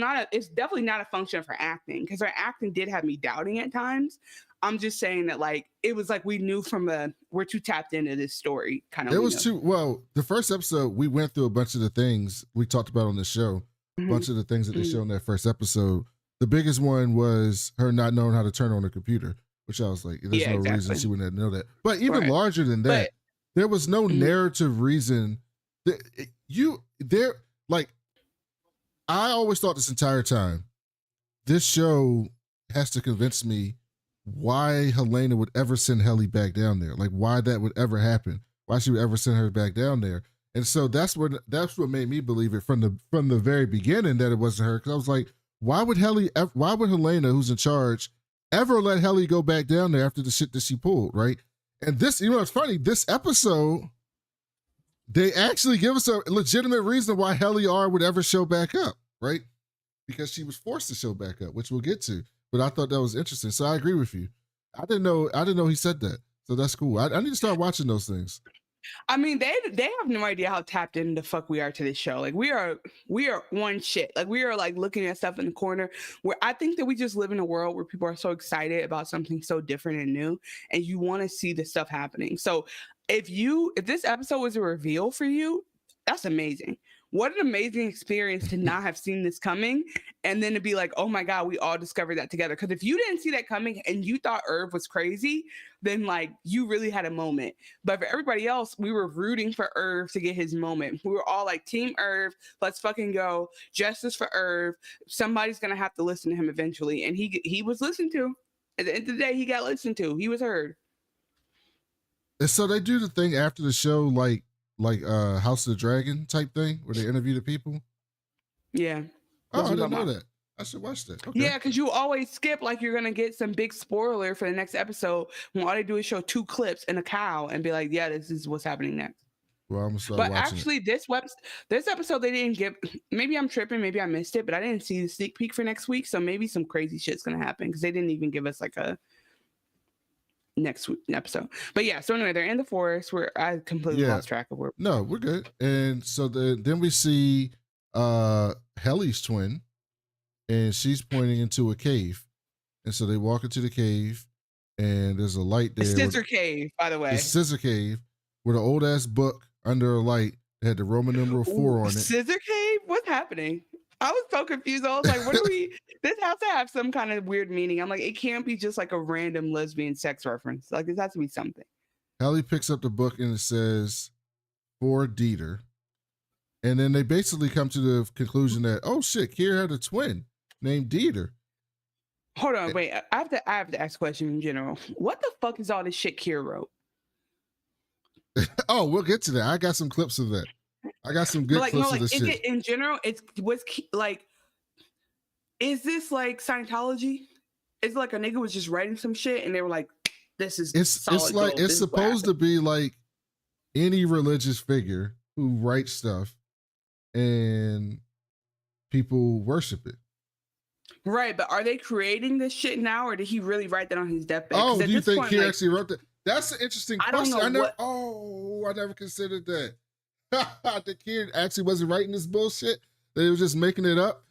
definitely not a function of her acting, because her acting did have me doubting at times. I'm just saying that, like, it was like we knew from we're too tapped into this story kind of. It was the first episode, we went through a bunch of the things we talked about on the show, a bunch of the things that they showed in that first episode. The biggest one was her not knowing how to turn on a computer, which I was like, there's no reason she wouldn't know that. But even larger than that, there was no narrative reason that like, I always thought this entire time, this show has to convince me why Helena would ever send Helly back down there. Like, why that would ever happen. Why she would ever send her back down there. And so that's what made me believe it from the very beginning that it wasn't her. Because I was like, why would Helena, who's in charge, ever let Helly go back down there after the shit that she pulled, right? And this, it's funny, this episode, they actually give us a legitimate reason why Helly R would ever show back up, right? Because she was forced to show back up, which we'll get to. But I thought that was interesting. So I agree with you. I didn't know he said that. So that's cool. I need to start watching those things. I mean, they have no idea how tapped in the fuck we are to this show. Like we are one shit. Like we are like looking at stuff in the corner where I think that we just live in a world where people are so excited about something so different and new, and you want to see the stuff happening. So if this episode was a reveal for you, that's amazing. What an amazing experience to not have seen this coming and then to be like, oh my God, we all discovered that together. Because if you didn't see that coming and you thought Irv was crazy, then like you really had a moment. But for everybody else, we were rooting for Irv to get his moment. We were all like, Team Irv, let's fucking go. Justice for Irv. Somebody's going to have to listen to him eventually. And he was listened to. At the end of the day, he got listened to. He was heard. And so they do the thing after the show, like House of the Dragon type thing where they interview the people. Yeah. Oh, I didn't know that. I should watch that. Okay. Yeah, because you always skip like you're gonna get some big spoiler for the next episode when all they do is show 2 clips and a cow and be like, yeah, this is what's happening next. Well, I'm gonna start but watching actually this episode they didn't give, maybe I'm tripping, maybe I missed it, but I didn't see the sneak peek for next week, so maybe some crazy shit's gonna happen because they didn't even give us like a next week episode. But yeah, so anyway, they're in the forest where I completely lost track of where. No, we're good. And so then we see Helly's twin, and she's pointing into a cave. And so they walk into the cave, and there's a light there. Scissor cave, by the way. The scissor cave with an old ass book under a light that had the Roman numeral 4 on it. Scissor cave? What's happening? I was so confused. I was like, what are we? This has to have some kind of weird meaning. I'm like, it can't be just like a random lesbian sex reference. Like, this has to be something. Helly picks up the book and it says, for Dieter. And then they basically come to the conclusion that, oh shit, Kier had a twin named Dieter. Hold on, wait. I have to ask a question in general. What the fuck is all this shit Kier wrote? Oh, we'll get to that. I got some clips of that. I got some good clips of this shit. It, in general, is this like Scientology? It's like a nigga was just writing some shit and they were like, this is it's like gold. It's supposed to be like any religious figure who writes stuff and people worship it. Right, but are they creating this shit now, or did he really write that on his deathbed? Oh, do you think he actually wrote that? That's an interesting question. I never considered that. The kid actually wasn't writing this bullshit. They were just making it up.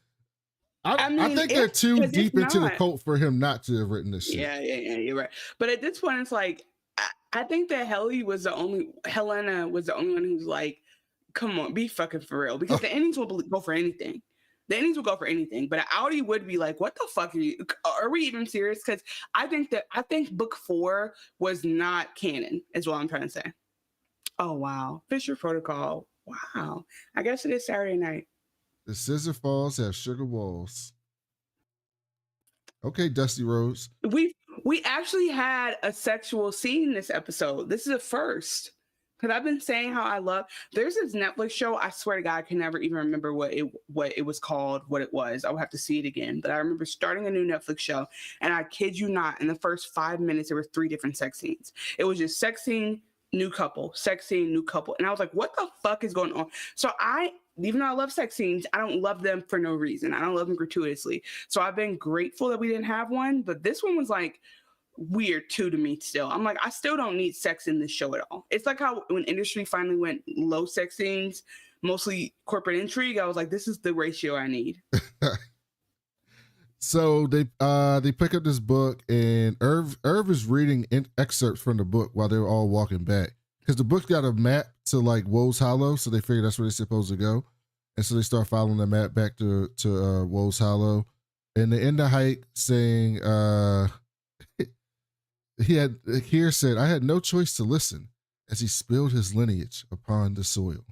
I think they're too deep into the cult for him not to have written this shit. Yeah, you're right. But at this point, it's like, I think that Helena was the only one who's like, come on, be fucking for real. Because the innies will go for anything. The innies will go for anything. But Audi would be like, what the fuck are we even serious? Because I think book 4 was not canon, is what I'm trying to say. Oh, wow. Fisher Protocol. Wow. I guess it is Saturday night. The Scissor Falls have sugar walls. Okay, Dusty Rhodes. We actually had a sexual scene this episode. This is a first. Because I've been saying how there's this Netflix show, I swear to God, I can never even remember what it was called, what it was. I would have to see it again. But I remember starting a new Netflix show, and I kid you not, in the first 5 minutes, there were 3 different sex scenes. It was just sex scene, new couple, sex scene, new couple. And I was like, what the fuck is going on? So even though I love sex scenes, I don't love them for no reason. I don't love them gratuitously. So I've been grateful that we didn't have one, but this one was like weird too to me still. I'm like, I still don't need sex in this show at all. It's like how when industry finally went low sex scenes, mostly corporate intrigue, I was like, this is the ratio I need. So they pick up this book, and Irv is reading excerpts from the book while they're all walking back, because the book's got a map to like Woe's Hollow, so they figure that's where they're supposed to go, and so they start following the map back to Woe's Hollow, and they end the hike saying, Kier said, I had no choice to listen as he spilled his lineage upon the soil.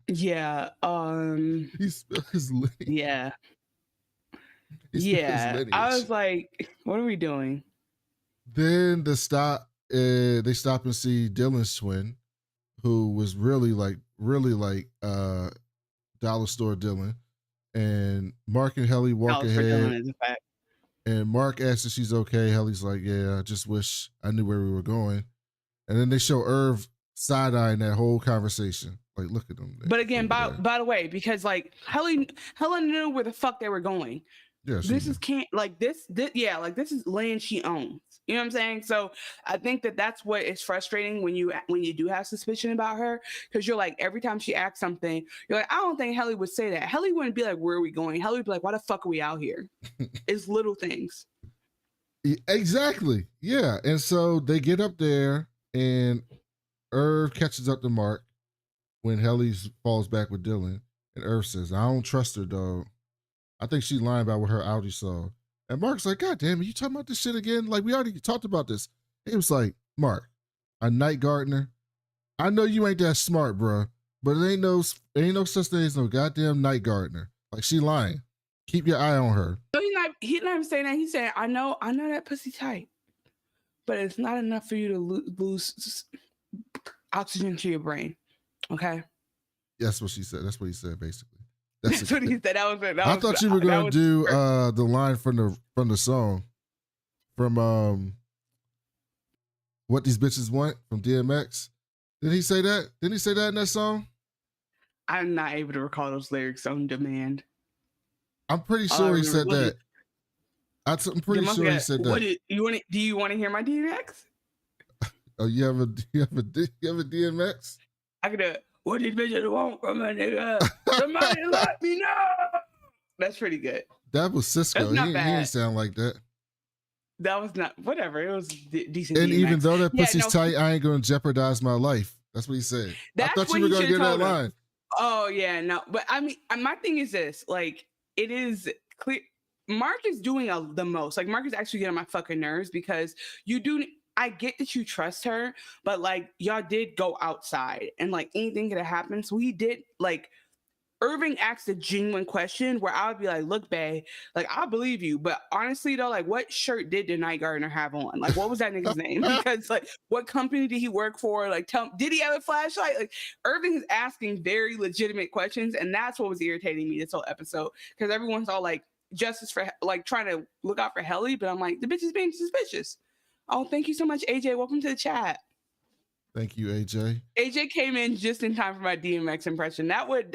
Yeah. He spilled his lineage. Yeah. Yeah, I was like, what are we doing? Then they stop and see Dylan's twin, who was really like dollar store Dylan. And Mark and Helly walk ahead. And Mark asks if she's okay. Helly's like, yeah, I just wish I knew where we were going. And then they show Irv side-eyeing that whole conversation. Like, look at them. But again, by the way, because like Helen knew where the fuck they were going. Yeah, This is can't like this yeah, like this is land she owns. You know what I'm saying? So I think that that's what is frustrating when you do have suspicion about her, because you're like, every time she acts something, you're like, I don't think Helly would say that. Helly wouldn't be like, where are we going? Helly would be like, why the fuck are we out here? It's little things. Exactly. Yeah. And so they get up there and Irv catches up to Mark when Helly falls back with Dylan. And Irv says, I don't trust her, dog. I think she's lying about what her Audi saw. And Mark's like, God damn it, you talking about this shit again? Like, we already talked about this. He was like, Mark, a night gardener. I know you ain't that smart, bro, but it ain't no such thing as no goddamn night gardener. Like, she lying. Keep your eye on her. No, he's not even saying that. He's saying, I know that pussy tight, but it's not enough for you to lose oxygen to your brain. Okay. That's what she said. That's what he said, basically. That's what he said. That was it. I thought you were gonna do the line from the song from What These Bitches Want from DMX. Did he say that? Didn't he say that in that song? I'm not able to recall those lyrics on demand. I'm pretty sure he said that. I'm pretty sure he said that. Do you want to hear my DMX? Oh, you have a DMX? I could do what these bitches want from a nigga. Somebody let me know. That's pretty good. That was Cisco. He didn't sound like that. That was not, whatever. It was decent. And DMX. even though that pussy's tight, I ain't going to jeopardize my life. That's what he said. I thought you were going to get that line. Oh, yeah, no. But I mean, my thing is this. Like, it is clear. Mark is doing the most. Like, Mark is actually getting on my fucking nerves, because I get that you trust her, but like, y'all did go outside and like anything could have happened. So he did, like, Irving asked a genuine question where I would be like, look, babe, like, I believe you, but honestly though, like, what shirt did the night gardener have on? Like, what was that nigga's name? Because like, what company did he work for? Like, did he have a flashlight? Like, Irving is asking very legitimate questions, and that's what was irritating me this whole episode, because everyone's all like, justice for, like, trying to look out for Helly, but I'm like, the bitch is being suspicious. Oh, thank you so much, AJ. Welcome to the chat. Thank you, AJ. AJ came in just in time for my DMX impression. That would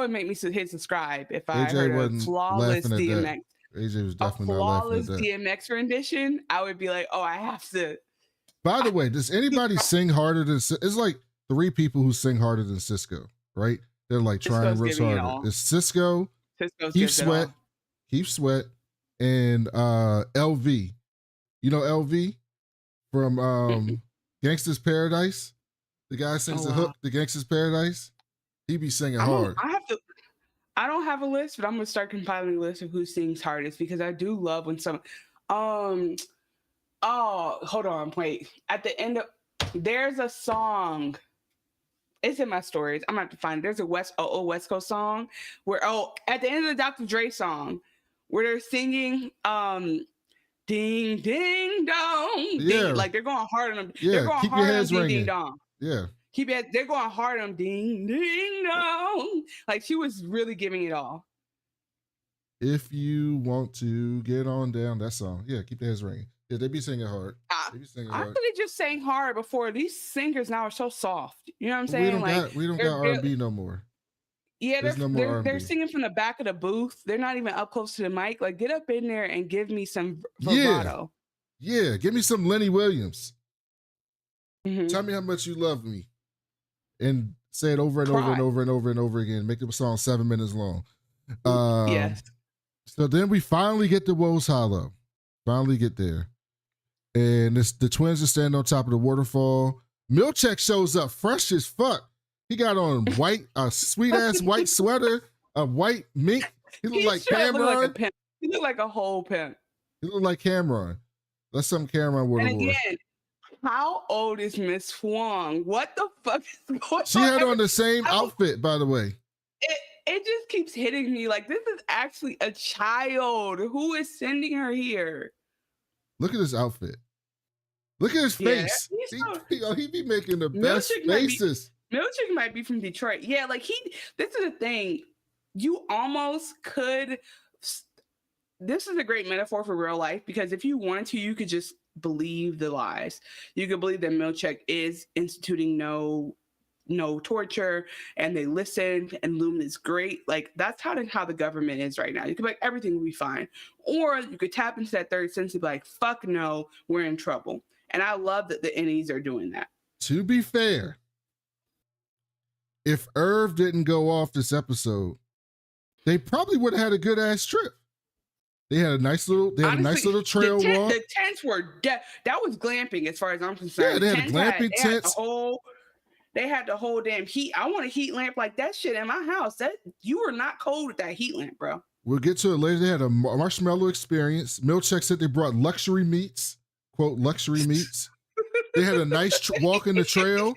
make me hit subscribe if I heard a flawless DMX. AJ was definitely not laughing at that. Flawless DMX rendition. I would be like, oh, I have to. By the way, does anybody sing harder than? It's like 3 people who sing harder than Cisco, right? They're like trying real harder. It's Cisco, Keith Sweat, and LV. You know LV from Gangsta's Paradise? The guy sings the hook, the Gangsta's Paradise. He be singing hard. I don't have a list, but I'm gonna start compiling a list of who sings hardest, because I do love when some hold on, wait. At the end of there's a song. It's in my stories. I'm gonna have to find it. There's a West Coast song where at the end of the Dr. Dre song where they're singing ding ding dong. Yeah. Ding, like they're going hard on them. Yeah, they're going keep hard your heads on ringing. ding ding dong. Yeah. They're going hard on ding ding dong. Like, she was really giving it all. If you want to get on down, that song. Yeah, keep your heads ringing. Yeah, they be singing hard. They be singing hard. I thought they just sang hard before. These singers now are so soft. You know what I'm saying? We don't got R&B no more. Yeah, they're singing from the back of the booth. They're not even up close to the mic. Like, get up in there and give me some vibrato. Yeah, give me some Lenny Williams. Mm-hmm. Tell me how much you love me. And say it over and over and over and over and over again. Make the song 7 minutes long. Yes. So then we finally get to Woes Hollow. Finally get there. And the twins are standing on top of the waterfall. Milch shows up fresh as fuck. He got on a sweet ass white sweater, a white mink. He looked like Cameron. He looked like a whole pimp. He looked like Cameron. That's something Cameron would have worn. Again, how old is Miss Huang? What the fuck is going on? She had on the same outfit, by the way. It just keeps hitting me like this is actually a child. Who is sending her here? Look at his outfit. Look at his face. He be making the best faces. Milch might be from Detroit. Yeah, like this is the thing. You almost could. This is a great metaphor for real life, because if you wanted to, you could just believe the lies. You could believe that Milch is instituting no no torture, and they listened, and Lumen is great. Like that's how the government is right now. You could be like, everything will be fine. Or you could tap into that third sense and be like, fuck no, we're in trouble. And I love that the innies are doing that. To be fair, if Irv didn't go off this episode, they probably would have had a good ass trip. They had a nice little trail walk. The tents were that was glamping as far as I'm concerned. Yeah, they had glamping tents. They had the whole damn heat. I want a heat lamp like that shit in my house. That you were not cold with that heat lamp, bro. We'll get to it later. They had a marshmallow experience. Milch said they brought luxury meats, quote, luxury meats. They had a nice walk in the trail.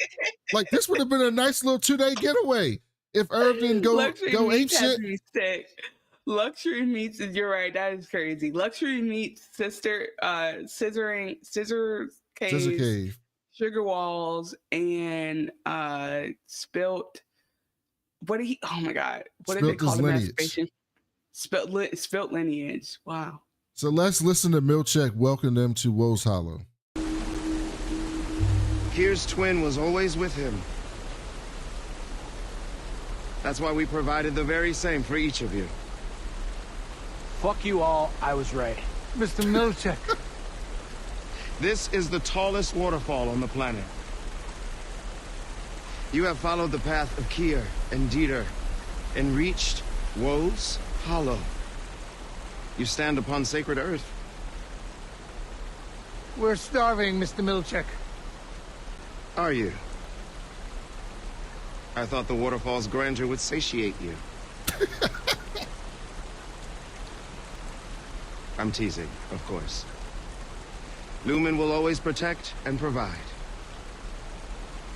Like, this would have been a nice little 2-day getaway if Irv didn't go ape shit. Luxury meats you're right. That is crazy. Luxury meats, scissor cave, sugar walls, and spilt. What did he? Oh my god! What did they call the masturbation? Spilt lineage. Wow. So let's listen to Milchek welcome them to Was Hollow. Kier's twin was always with him. That's why we provided the very same for each of you. Fuck you all, I was right. Mr. Milchek. This is the tallest waterfall on the planet. You have followed the path of Kier and Dieter and reached Was Hollow. You stand upon sacred earth. We're starving, Mr. Milchek. Are you? I thought the waterfall's grandeur would satiate you. I'm teasing, of course. Lumen will always protect and provide.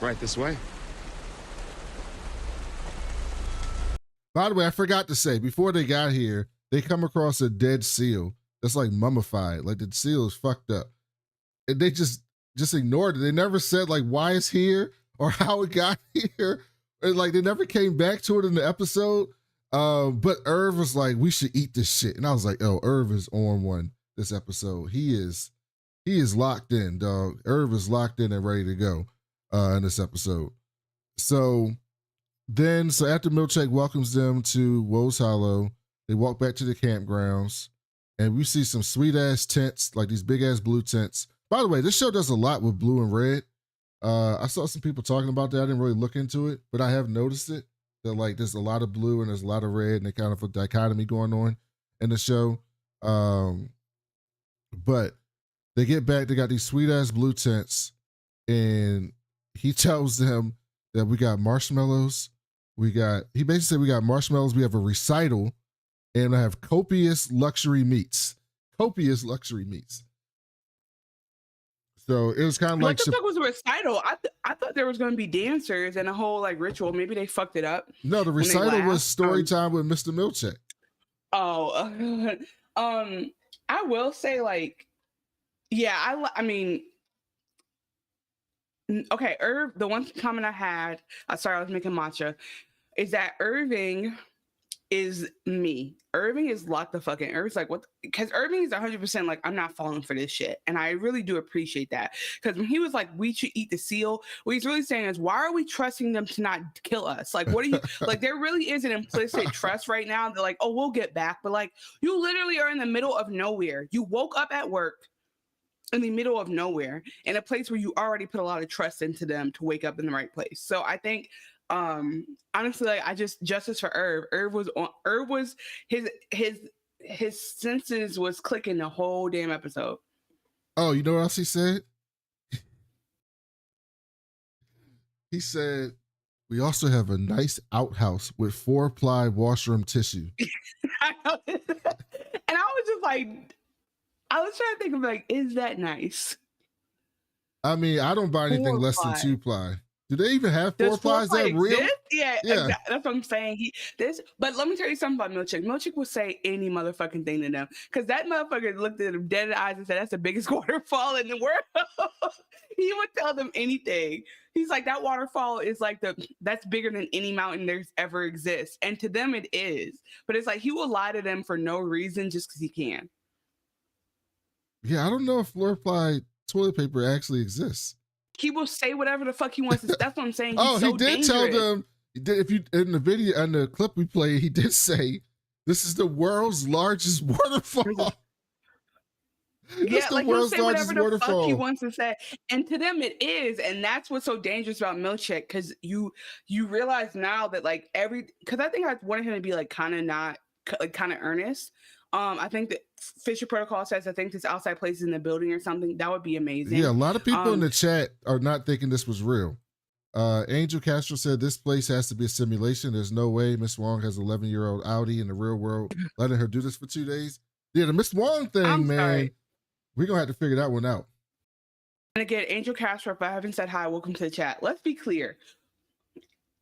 Right this way. By the way, I forgot to say, before they got here, they come across a dead seal that's like mummified. Like the seal is fucked up. And they just ignored it. They never said like why it's here or how it got here. And like they never came back to it in the episode. But Irv was like, we should eat this shit. And I was like, oh, Irv is on one this episode. He is locked in, dog. Irv is locked in and ready to go in this episode. So after Milchek welcomes them to Was Hollow, they walk back to the campgrounds and we see some sweet ass tents, like these big ass blue tents. By the way, this show does a lot with blue and red. I saw some people talking about that. I didn't really look into it, but I have noticed it. That like there's a lot of blue and there's a lot of red and they kind of a dichotomy going on in the show. But they get back, they got these sweet ass blue tents and he tells them that we got marshmallows. He basically said we got marshmallows, we have a recital, and I have copious luxury meats. Copious luxury meats. So it was kind of like what the fuck was a recital? I thought there was going to be dancers and a whole like ritual. Maybe they fucked it up. No, the recital was story time with Mr. Milchek. Oh, I will say like, yeah, I mean, okay, Irv. The one comment I had, sorry, I was making matcha, is that Irving is me. Irving is locked the fucking. Irving's like, what? Because Irving is 100% like, I'm not falling for this shit. And I really do appreciate that. Because when he was like, we should eat the seal, what he's really saying is, why are we trusting them to not kill us? Like, what are you, like, there really is an implicit trust right now. They're like, oh, we'll get back. But like, you literally are in the middle of nowhere. You woke up at work in the middle of nowhere in a place where you already put a lot of trust into them to wake up in the right place. So I think, honestly, like, I just justice for Irv. Irv was his senses was clicking the whole damn episode. Oh, you know what else he said? He said, we also have a nice outhouse with 4-ply washroom tissue. And I was just like, I was trying to think of like, is that nice? I mean, I don't buy anything less than 2-ply. Do they even have 4-ply? Is that real? Yeah. Exactly. That's what I'm saying. But let me tell you something about Milchek. Milchek will say any motherfucking thing to them because that motherfucker looked at him dead in the eyes and said, "That's the biggest waterfall in the world." He would tell them anything. He's like, that waterfall is like that's bigger than any mountain there's ever exists, and to them it is. But it's like he will lie to them for no reason just because he can. Yeah, I don't know if 4-ply toilet paper actually exists. He will say whatever the fuck he wants to. That's what I'm saying. He's Oh, so he did dangerous. tell them. If you in the video and the clip we played, he did say, "This is the world's largest waterfall." Yeah, like he'll say whatever the waterfall. fuck he wants to say, and to them it is, and that's what's so dangerous about Milch, because you realize now that like because I think I wanted him to be like kind of earnest. I think that Fisher Protocol says I think this outside place is in the building or something. That would be amazing. Yeah, a lot of people in the chat are not thinking this was real. Angel Castro said this place has to be a simulation. There's no way Miss Wong has 11-year-old Audi in the real world letting her do this for 2 days. Yeah, the Miss Wong thing, man. Sorry. We're gonna have to figure that one out. And again, Angel Castro, if I haven't said hi, welcome to the chat. Let's be clear.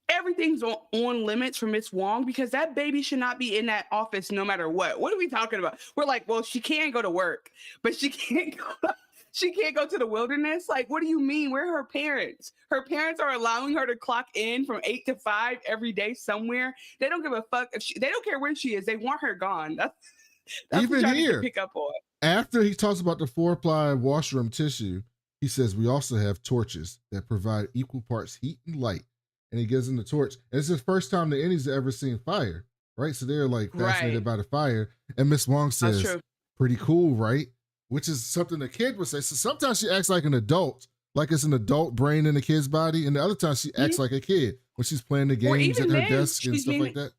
Everything's on limits for Miss Wong because that baby should not be in that office no matter what. What are we talking about? We're like, well, she can go to work, but she can't go to the wilderness. Like, what do you mean? Where are her parents? Her parents are allowing her to clock in from 8 to 5 every day somewhere. They don't give a fuck. They don't care where she is. They want her gone. That's Even what here, pick up on. After he talks about the 4-ply washroom tissue, he says we also have torches that provide equal parts heat and light. And he gives them the torch. And it's the first time the innies have ever seen fire, right? So they're like fascinated by the fire. And Miss Wong says, pretty cool, right? Which is something a kid would say. So sometimes she acts like an adult, like it's an adult brain in a kid's body. And the other time she acts like a kid when she's playing the games at her desk and stuff like that.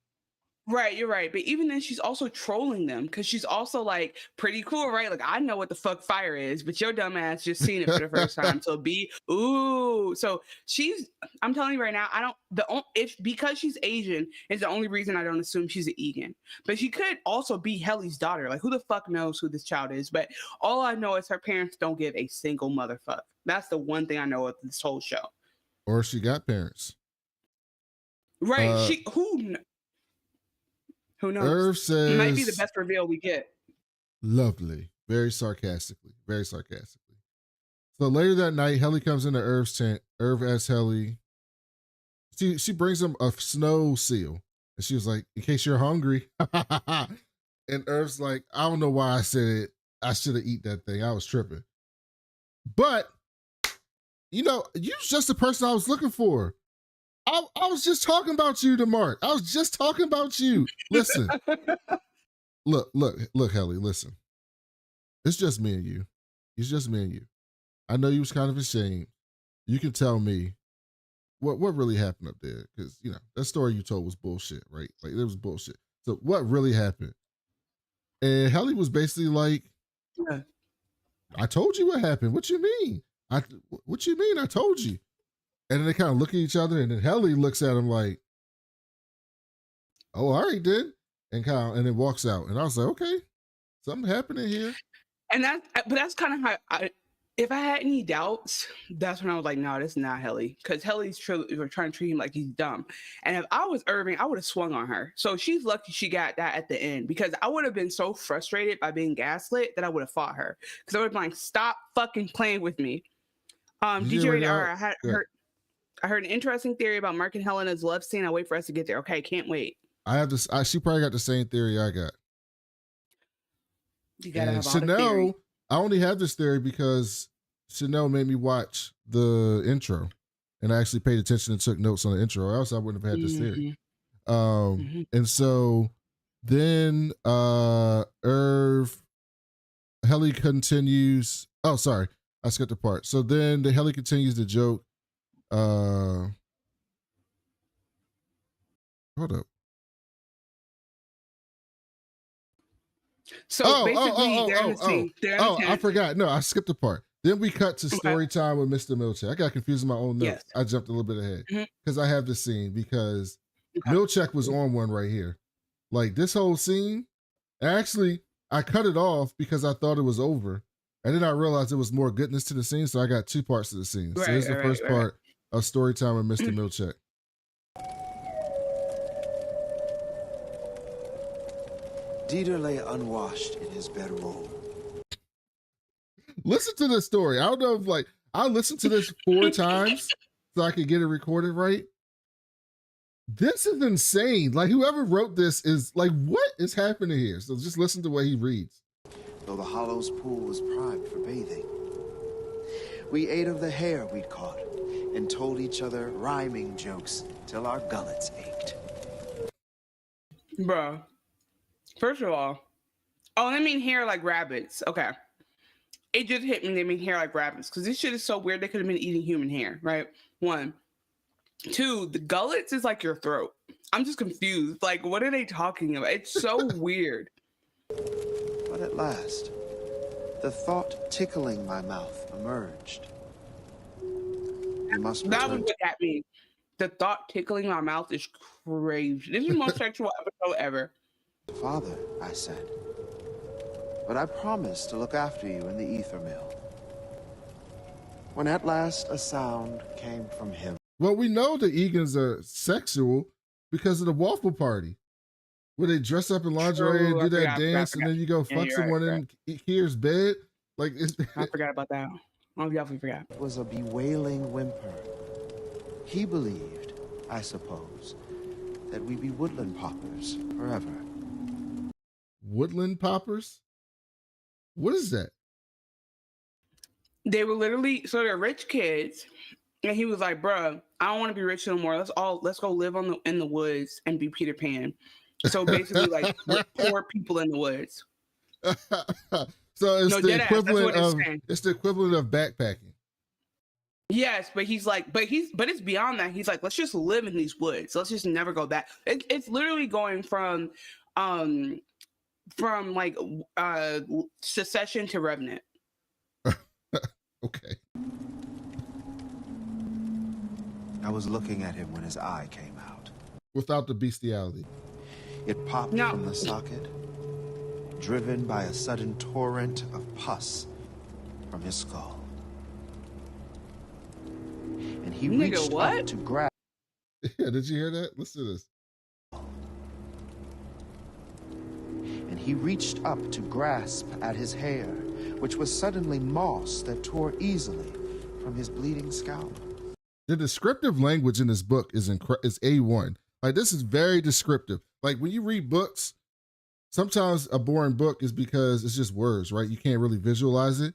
Right, you're right. But even then, she's also trolling them because she's also like pretty cool, right? Like, I know what the fuck fire is, but your dumb ass just seen it for the first time. So so I'm telling you right now, because she's Asian is the only reason I don't assume she's an Egan. But she could also be Helly's daughter. Like, who the fuck knows who this child is? But all I know is her parents don't give a single motherfuck. That's the one thing I know of this whole show. Or she got parents. Right. Who knows? Irv says, it might be the best reveal we get. Lovely. Very sarcastically. Very sarcastically. So later that night, Helly comes into Irv's tent. Irv asks Helly. She brings him a snow seal. And she was like, in case you're hungry. And Irv's like, I don't know why I said it. I should have eaten that thing. I was tripping. But, you're just the person I was looking for. I was just talking about you to Mark. I was just talking about you. Listen. Look, Helly, listen. It's just me and you. It's just me and you. I know you was kind of ashamed. You can tell me what really happened up there. Because, that story you told was bullshit, right? Like, it was bullshit. So what really happened? And Helly was basically like, I told you what happened. What you mean? What you mean I told you? And then they kind of look at each other, and then Helly looks at him like, oh, all right, then. And then walks out. And I was like, okay, something happening here. And that's kind of how if I had any doubts, that's when I was like, no, this is not Helly. Because Helly's trying to treat him like he's dumb. And if I was Irving, I would have swung on her. So she's lucky she got that at the end, because I would have been so frustrated by being gaslit that I would have fought her. Because I would have been like, stop fucking playing with me. DJ R, I heard an interesting theory about Mark and Helena's love scene. I'll wait for us to get there. Okay, can't wait. I have this. She probably got the same theory I got. You gotta have all Chanel, the theory. I only have this theory because Chanel made me watch the intro, and I actually paid attention and took notes on the intro. Or else I wouldn't have had this theory. And so then Helly continues. Oh, sorry, I skipped the part. So then the Helly continues the joke. Hold up. So basically, they're in the scene. I forgot. No, I skipped the part. Then we cut to story time with Mr. Milch. I got confused in my own notes. Yes. I jumped a little bit ahead because I have this scene because Milchek was on one right here. Like this whole scene, actually, I cut it off because I thought it was over. And then I realized there was more goodness to the scene. So I got 2 parts to the scene. So here's the first part of story time with Mr. Milchek. Dieter lay unwashed in his bedroll. Listen to this story. I don't know if I listened to this 4 times so I could get it recorded right. This is insane. Like whoever wrote this is like, what is happening here? So just listen to what he reads. Though the Hollow's pool was primed for bathing. We ate of the hare we'd caught and told each other rhyming jokes till our gullets ached. Bruh. First of all, oh, they mean hair like rabbits. Okay. It just hit me. They mean hair like rabbits because this shit is so weird. They could have been eating human hair, right? One. Two, the gullets is like your throat. I'm just confused. Like, what are they talking about? It's so weird. But at last, the thought tickling my mouth emerged. We must That was return what that means. The thought tickling my mouth is crazy. This is the most sexual episode ever. to Father, I said. But I promised to look after you in the ether mill. When at last a sound came from him. Well, we know the Egans are sexual because of the waffle party, where they dress up in lingerie and do that dance, and then you go fuck someone in Kier's bed. Like, I forgot about that. I definitely forgot. It was a bewailing whimper. He believed, I suppose, that we be woodland poppers forever. Woodland poppers? What is that? They were literally, so they're rich kids. And he was like, bruh, I don't want to be rich no more. Let's go live in the woods and be Peter Pan. So basically, like, we're poor people in the woods. So it's the equivalent of backpacking. Yes, but he's like, but it's beyond that. He's like, let's just live in these woods. Let's just never go back. It's literally going from like Secession to Revenant. Okay. I was looking at him when his eye came out. Without the bestiality. It popped from the socket, driven by a sudden torrent of pus from his skull. And he reached up to grab. Yeah, did you hear that? Listen to this. And he reached up to grasp at his hair, which was suddenly moss that tore easily from his bleeding scalp. The descriptive language in this book is A1. Like, this is very descriptive. Like, when you read books, sometimes a boring book is because it's just words, right? You can't really visualize it.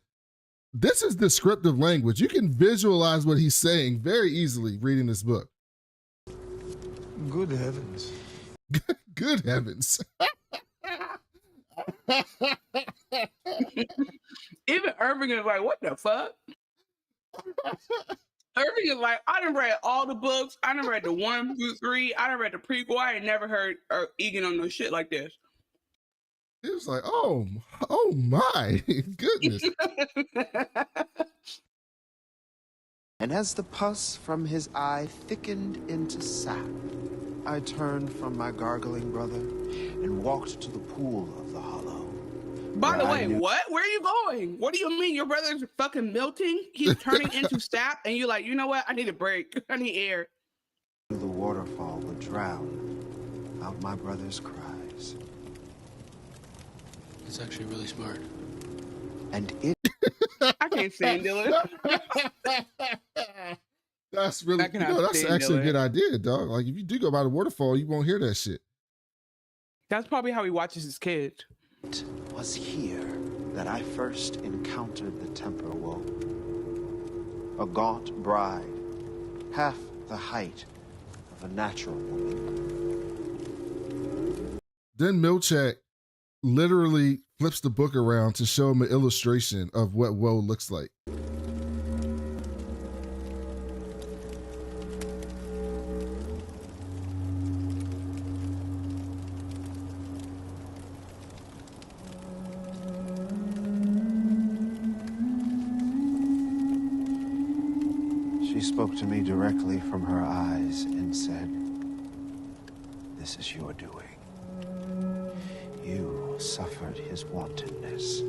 This is descriptive language. You can visualize what he's saying very easily reading this book. Good heavens. Good heavens. Even Irving is like, what the fuck? Irving is like, I done read all the books. I done read the 1 through 3. I done read the prequel. I ain't never heard Egan on no shit like this. It was like, oh my goodness. And as the pus from his eye thickened into sap, I turned from my gargling brother and walked to the pool of the hollow. By the way, what? Where are you going? What do you mean your brother's fucking melting? He's turning into sap, and you're like, you know what? I need a break. I need air. The waterfall would drown out my brother's cries. It's actually really smart. And it... I can't stand Dylan. That's really, that's actually a good idea, dog. Like, if you do go by the waterfall, you won't hear that shit. That's probably how he watches his kids. It was here that I first encountered the temper woe. A gaunt bride, half the height of a natural woman. Then Milch literally flips the book around to show him an illustration of what woe looks like. She spoke to me directly from her eyes and said, "This is your doing. You suffered his wantonness.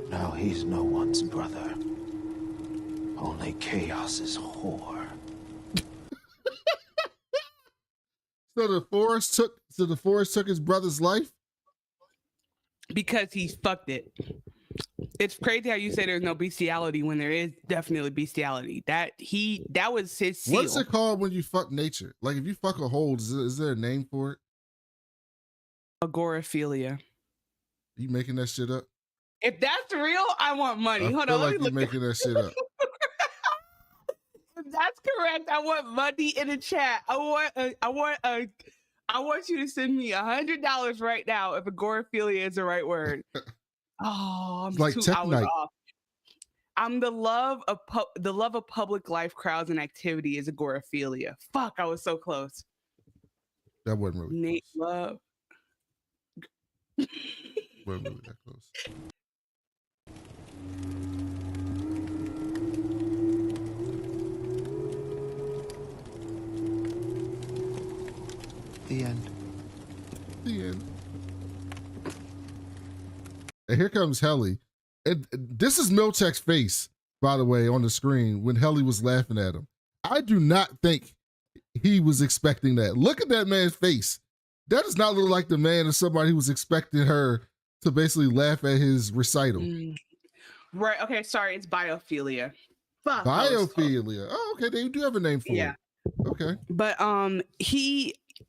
Now he's no one's brother. Only chaos's whore." So the forest took his brother's life? Because he fucked it. It's crazy how you say there's no bestiality when there is definitely bestiality. That was his seal. What is it called when you fuck nature? Like, if you fuck a hole, is there a name for it? Agoraphilia. Are you making that shit up? If that's real, I want money. I Hold feel on, let like me you're look. making that shit up. If that's correct, I want money in the chat. I want you to send me $100 right now if agoraphilia is the right word. Oh, I'm It's like 2 Tech hours Night. off. I'm the love of public life, crowds, and activity is agoraphilia. Fuck, I was so close. That wasn't really Nate close. Love. Wasn't really that close. The end. The end. And here comes Helly. And this is Milch's face, by the way, on the screen when Helly was laughing at him. I do not think he was expecting that. Look at that man's face. That does not look like the man of somebody who was expecting her to basically laugh at his recital. Right. Okay. Sorry. It's biophilia. Fuck. I was close. Biophilia. Oh, okay. They do have a name for Yeah. it. Okay. But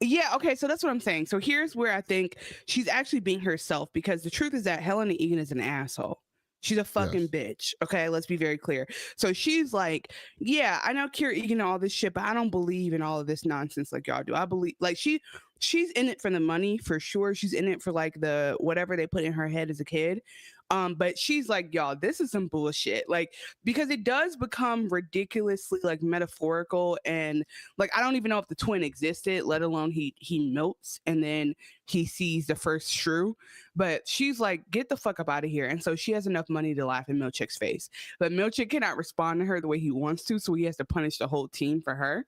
yeah, okay, so that's what I'm saying. So here's where I think she's actually being herself, because the truth is that Helena Egan is an asshole. She's a fucking bitch. Okay, let's be very clear. So she's like, yeah, I know Kira Egan and all this shit, but I don't believe in all of this nonsense like y'all do. I believe, like, she's in it for the money for sure. She's in it for like the whatever they put in her head as a kid. But she's like, y'all, this is some bullshit. Like, because it does become ridiculously like metaphorical, and like I don't even know if the twin existed, let alone he melts and then he sees the first shrew. But she's like, get the fuck up out of here. And so she has enough money to laugh in Milch's face. But Milch cannot respond to her the way he wants to, so he has to punish the whole team for her.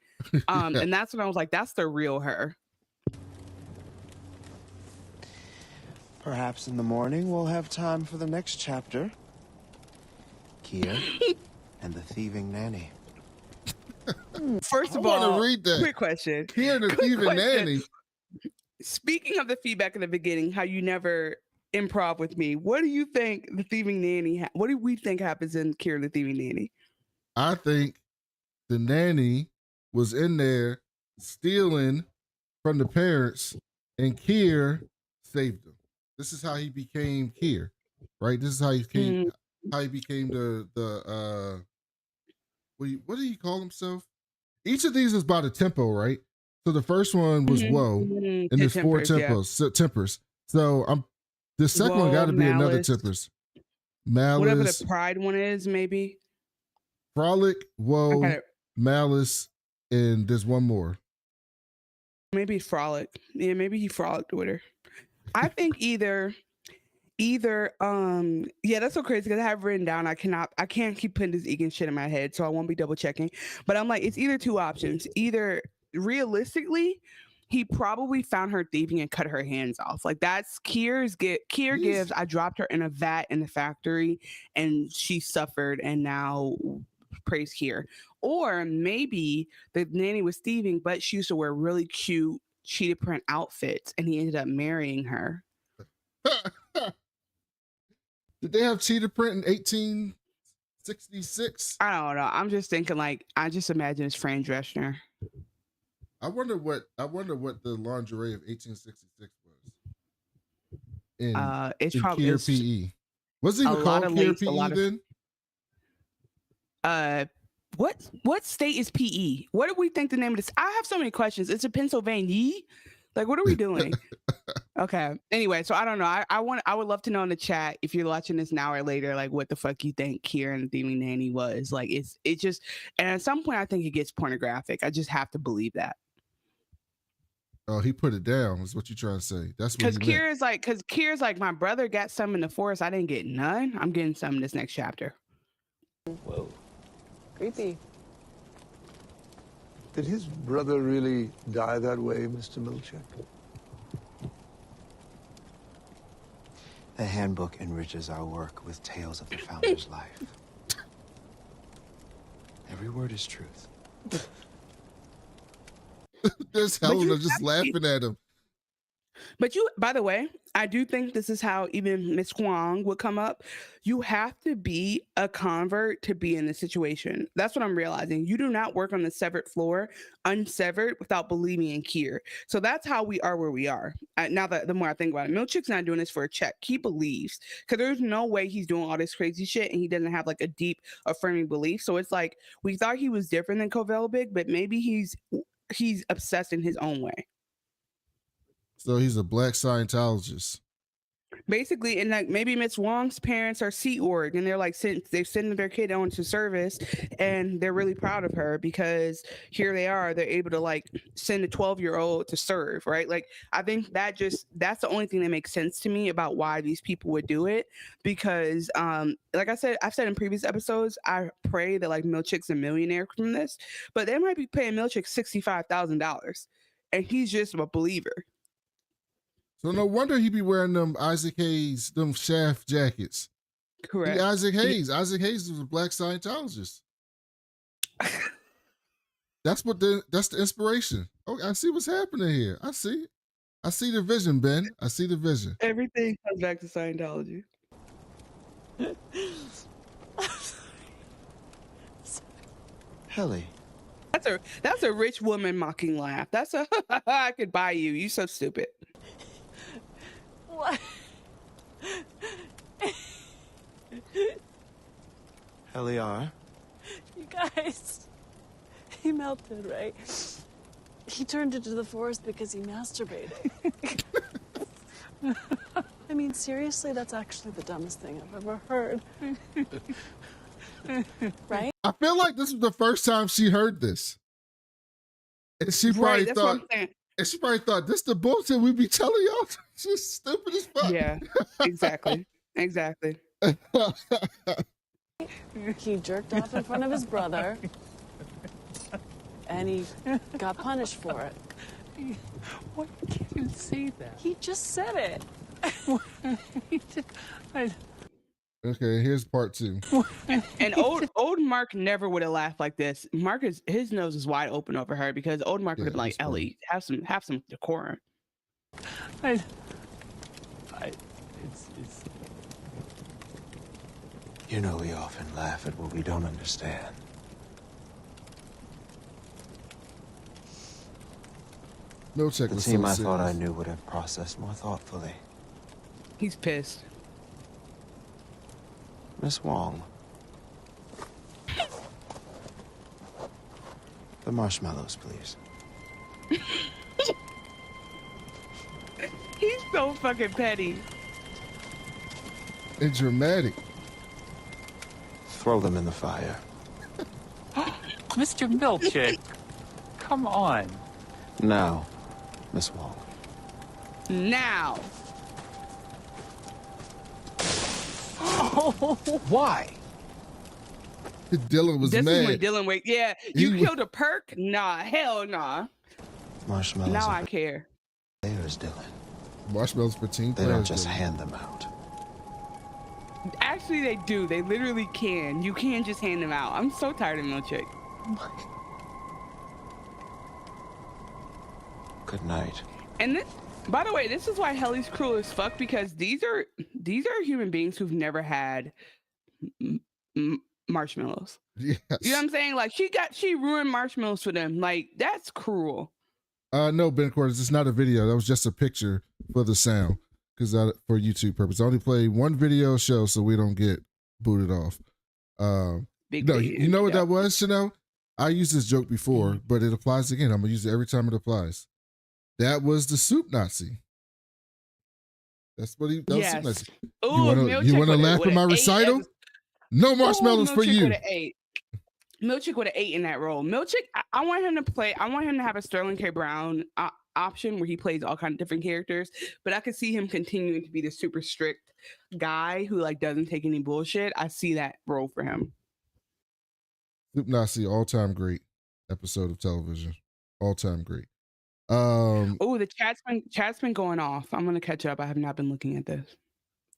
And that's when I was like, that's the real her. Perhaps in the morning we'll have time for the next chapter. Kier and the thieving nanny. First of I all, wanna read that. quick question. Kier and the thieving nanny. Speaking of the feedback in the beginning, how you never improv with me, what do you think the thieving nanny? What do we think happens in Kier and the thieving nanny? I think the nanny was in there stealing from the parents, and Kier saved him. This is how he became Kier, right? This is how he became the what did he call himself? Each of these is by the tempo, right? So the first one was woe, and there's four tempers. So the second one got to be another tempers. Malice, whatever the pride one is, maybe. Frolic, woe, malice, and there's one more. Maybe frolic. Yeah, maybe he frolicked with her. I think either yeah, that's so crazy because I have written down I can't keep putting this Egan shit in my head, so I won't be double checking. But I'm like, it's either two options. Either realistically, he probably found her thieving and cut her hands off. Like that's Kier gives, I dropped her in a vat in the factory and she suffered and now praise Kier. Or maybe the nanny was thieving, but she used to wear really cute cheetah print outfits and he ended up marrying her. Did they have cheetah print in 1866? I don't know. I'm just thinking like, I just imagine it's Fran Drescher. I wonder what the lingerie of 1866 was. It's in probably Kier PE. Was it even called Kier PE then? What state is PE? What do we think the name of this? I have so many questions. It's a Pennsylvania. Like, what are we doing? Okay. Anyway, so I don't know. I would love to know in the chat if you're watching this now or later, like what the fuck you think Kier and the thieving nanny was. Like it just, and at some point I think it gets pornographic. I just have to believe that. Oh, he put it down, is what you're trying to say. That's what Kier's like, my brother got some in the forest. I didn't get none. I'm getting some in this next chapter. Whoa. Creepy. Did his brother really die that way, Mr. Milch? The handbook enriches our work with tales of the founder's life. Every word is truth. There's Helena just laughing at him. But you, by the way, I do think this is how even Miss Huang would come up. You have to be a convert to be in this situation. That's what I'm realizing. You do not work on the severed floor, unsevered, without believing in Kier. So that's how we are where we are. Now that the more I think about it, Milchick's not doing this for a check. He believes, because there's no way he's doing all this crazy shit and he doesn't have like a deep affirming belief. So it's like we thought he was different than Kovelbig, but maybe he's obsessed in his own way. So he's a black Scientologist. Basically, and like maybe Miss Wong's parents are Sea Org, and they're like they're sending their kid on to service, and they're really proud of her because here they are, they're able to like send a 12-year-old to serve, right? Like I think that's the only thing that makes sense to me about why these people would do it, because like I've said in previous episodes, I pray that like Milchick's a millionaire from this, but they might be paying Milchick $65,000, and he's just a believer. So no wonder he be wearing them Isaac Hayes, them Shaft jackets. Correct. Isaac Hayes. Isaac Hayes was a black Scientologist. That's the inspiration. Oh, I see what's happening here. I see the vision, Ben. I see the vision. Everything comes back to Scientology. Helly. That's a rich woman mocking laugh. That's a I could buy you. You so stupid. What? Helly R. You guys, he melted, right? He turned into the forest because he masturbated. I mean, seriously, that's actually the dumbest thing I've ever heard. Right? I feel like this was the first time she heard this. And she probably thought, this is the bullshit we be telling y'all. She's stupid as fuck. Yeah, exactly. Exactly. He jerked off in front of his brother, and he got punished for it. Why can't you say that? He just said it. Okay, here's part 2. And old Mark never would have laughed like this. His nose is wide open over her because old Mark would have been like, Ellie, have some decorum. You know we often laugh at what we don't understand. Milch The team I thought I knew would have processed more thoughtfully. He's pissed. Miss Wong. The marshmallows, please. He's so fucking petty. And dramatic. Throw them in the fire. Mr. Milchick, come on. Now, Miss Wong. Now. Why? Dylan was this mad. Is when Dylan wait. Yeah, you killed a perk? Nah, hell nah. Marshmallows. Now I care. Players, Dylan. Marshmallows for team They players. don't just hand them out. Actually, they do. They literally can. You can't just hand them out. I'm so tired of Milchick. Good night. And this, by the way, this is why Helly's cruel as fuck, because these are human beings who've never had marshmallows. Yes. You know what I'm saying? Like she ruined marshmallows for them. Like that's cruel. No, Ben Quarters, it's not a video. That was just a picture for the sound, because for YouTube purpose. I only play one video show so we don't get booted off. You know what that was, Chanel? I used this joke before, but it applies again. I'm gonna use it every time it applies. That was the soup Nazi. That's what that was soup Nazi. Ooh, you wanna laugh at my recital? No marshmallows for you. Milchick would have ate in that role. Milchick, I want him to play. I want him to have a Sterling K. Brown option where he plays all kinds of different characters. But I could see him continuing to be the super strict guy who like doesn't take any bullshit. I see that role for him. Soup Nazi, all-time great episode of television. All-time great. Oh, the chat's been going off. I'm gonna catch up. I have not been looking at this.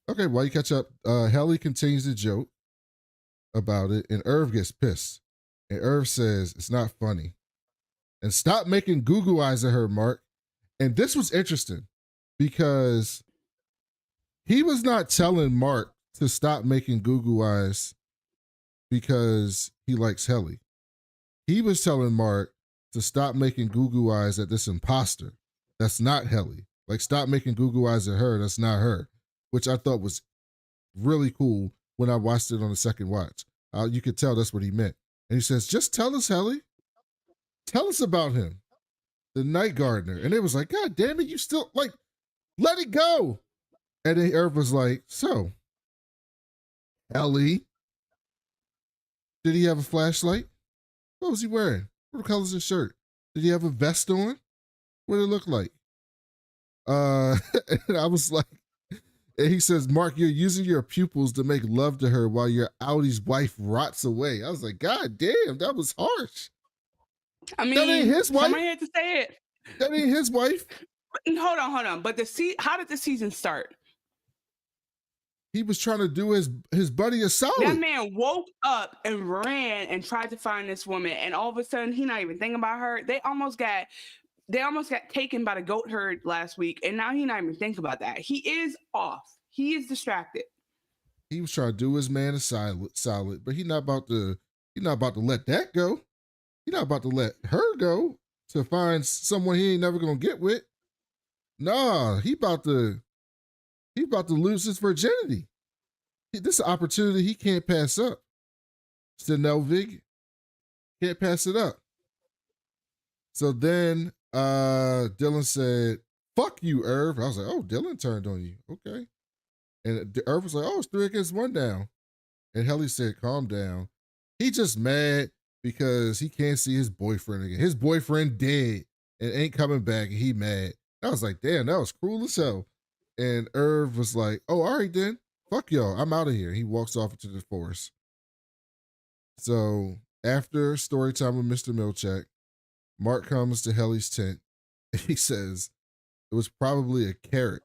Okay, while you catch up, Helly continues to joke about it, and Irv gets pissed. And Irv says, it's not funny. And stop making Google eyes at her, Mark. And this was interesting. because he was not telling Mark to stop making goo eyes because he likes Helly. He was telling Mark to stop making goo eyes at this imposter. That's not Helly. Like, stop making goo eyes at her. That's not her, which I thought was really cool when I watched it on the second watch. You could tell that's what he meant. And he says, just tell us, Helly. Tell us about him, the night gardener. And it was like, God damn it, you still, like, let it go. And then Irv was like, so, Helly, did he have a flashlight? What was he wearing? What color's his shirt? Did he have a vest on? What did it look like? And I was like, and he says, Mark, you're using your pupils to make love to her while your Audi's wife rots away. I was like, God damn, that was harsh. I mean, that ain't his wife. Somebody had to say it. That ain't his wife. Hold on. But how did the season start? He was trying to do his buddy a solid. That man woke up and ran and tried to find this woman, and all of a sudden, he not even thinking about her. They almost got taken by the goat herd last week, and now he not even thinking about that. He is off. He is distracted. He was trying to do his man a solid, but he not about to let that go. He not about to let her go to find someone he ain't never gonna get with. Nah, he about to lose his virginity. This is an opportunity he can't pass up. Stelvig can't pass it up. So then Dylan said, fuck you, Irv. I was like, oh, Dylan turned on you. Okay. And Irv was like, oh, it's 3 against 1 down. And Helly said, calm down. He just mad because he can't see his boyfriend again. His boyfriend dead and ain't coming back, and he mad. I was like, damn, that was cruel as hell. And Irv was like, oh, all right then. Fuck y'all. I'm out of here. He walks off into the forest. So after story time with Mr. Milchek, Mark comes to Helly's tent and he says it was probably a carrot.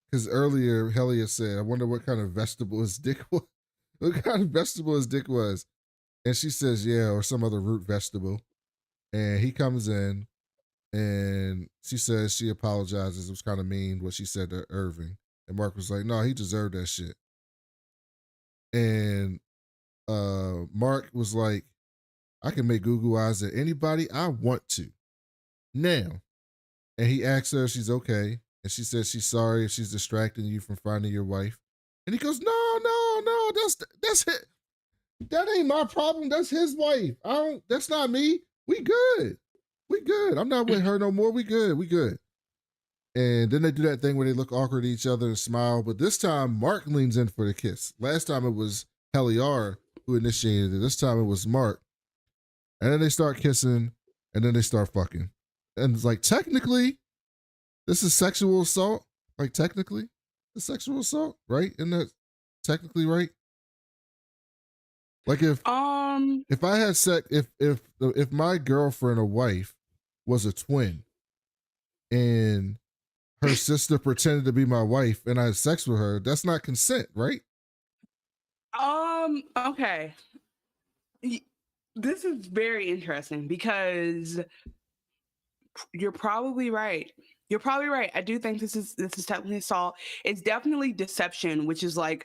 Because earlier Helly had said, I wonder what kind of vegetable his dick was. What kind of vegetable his dick was. And she says, yeah, or some other root vegetable. And he comes in and she says she apologizes. It was kind of mean what she said to Irving. And Mark was like, no, he deserved that shit. And Mark was like, I can make goo eyes at anybody I want to. Now. And he asks her if she's okay. And she says she's sorry if she's distracting you from finding your wife. And he goes, no, that's it. That ain't my problem. That's his wife. That's not me. We good. I'm not with her no more. We good. And then they do that thing where they look awkward at each other and smile. But this time, Mark leans in for the kiss. Last time it was Helly R who initiated it. This time it was Mark. And then they start kissing, and then they start fucking. And it's like, technically, this is sexual assault. Like, technically, it's sexual assault, right? Isn't that technically right? Like if I had sex, if my girlfriend or wife was a twin, and her sister pretended to be my wife, and I had sex with her, that's not consent, right? Okay. This is very interesting because you're probably right. I do think this is technically assault. It's definitely deception, which is like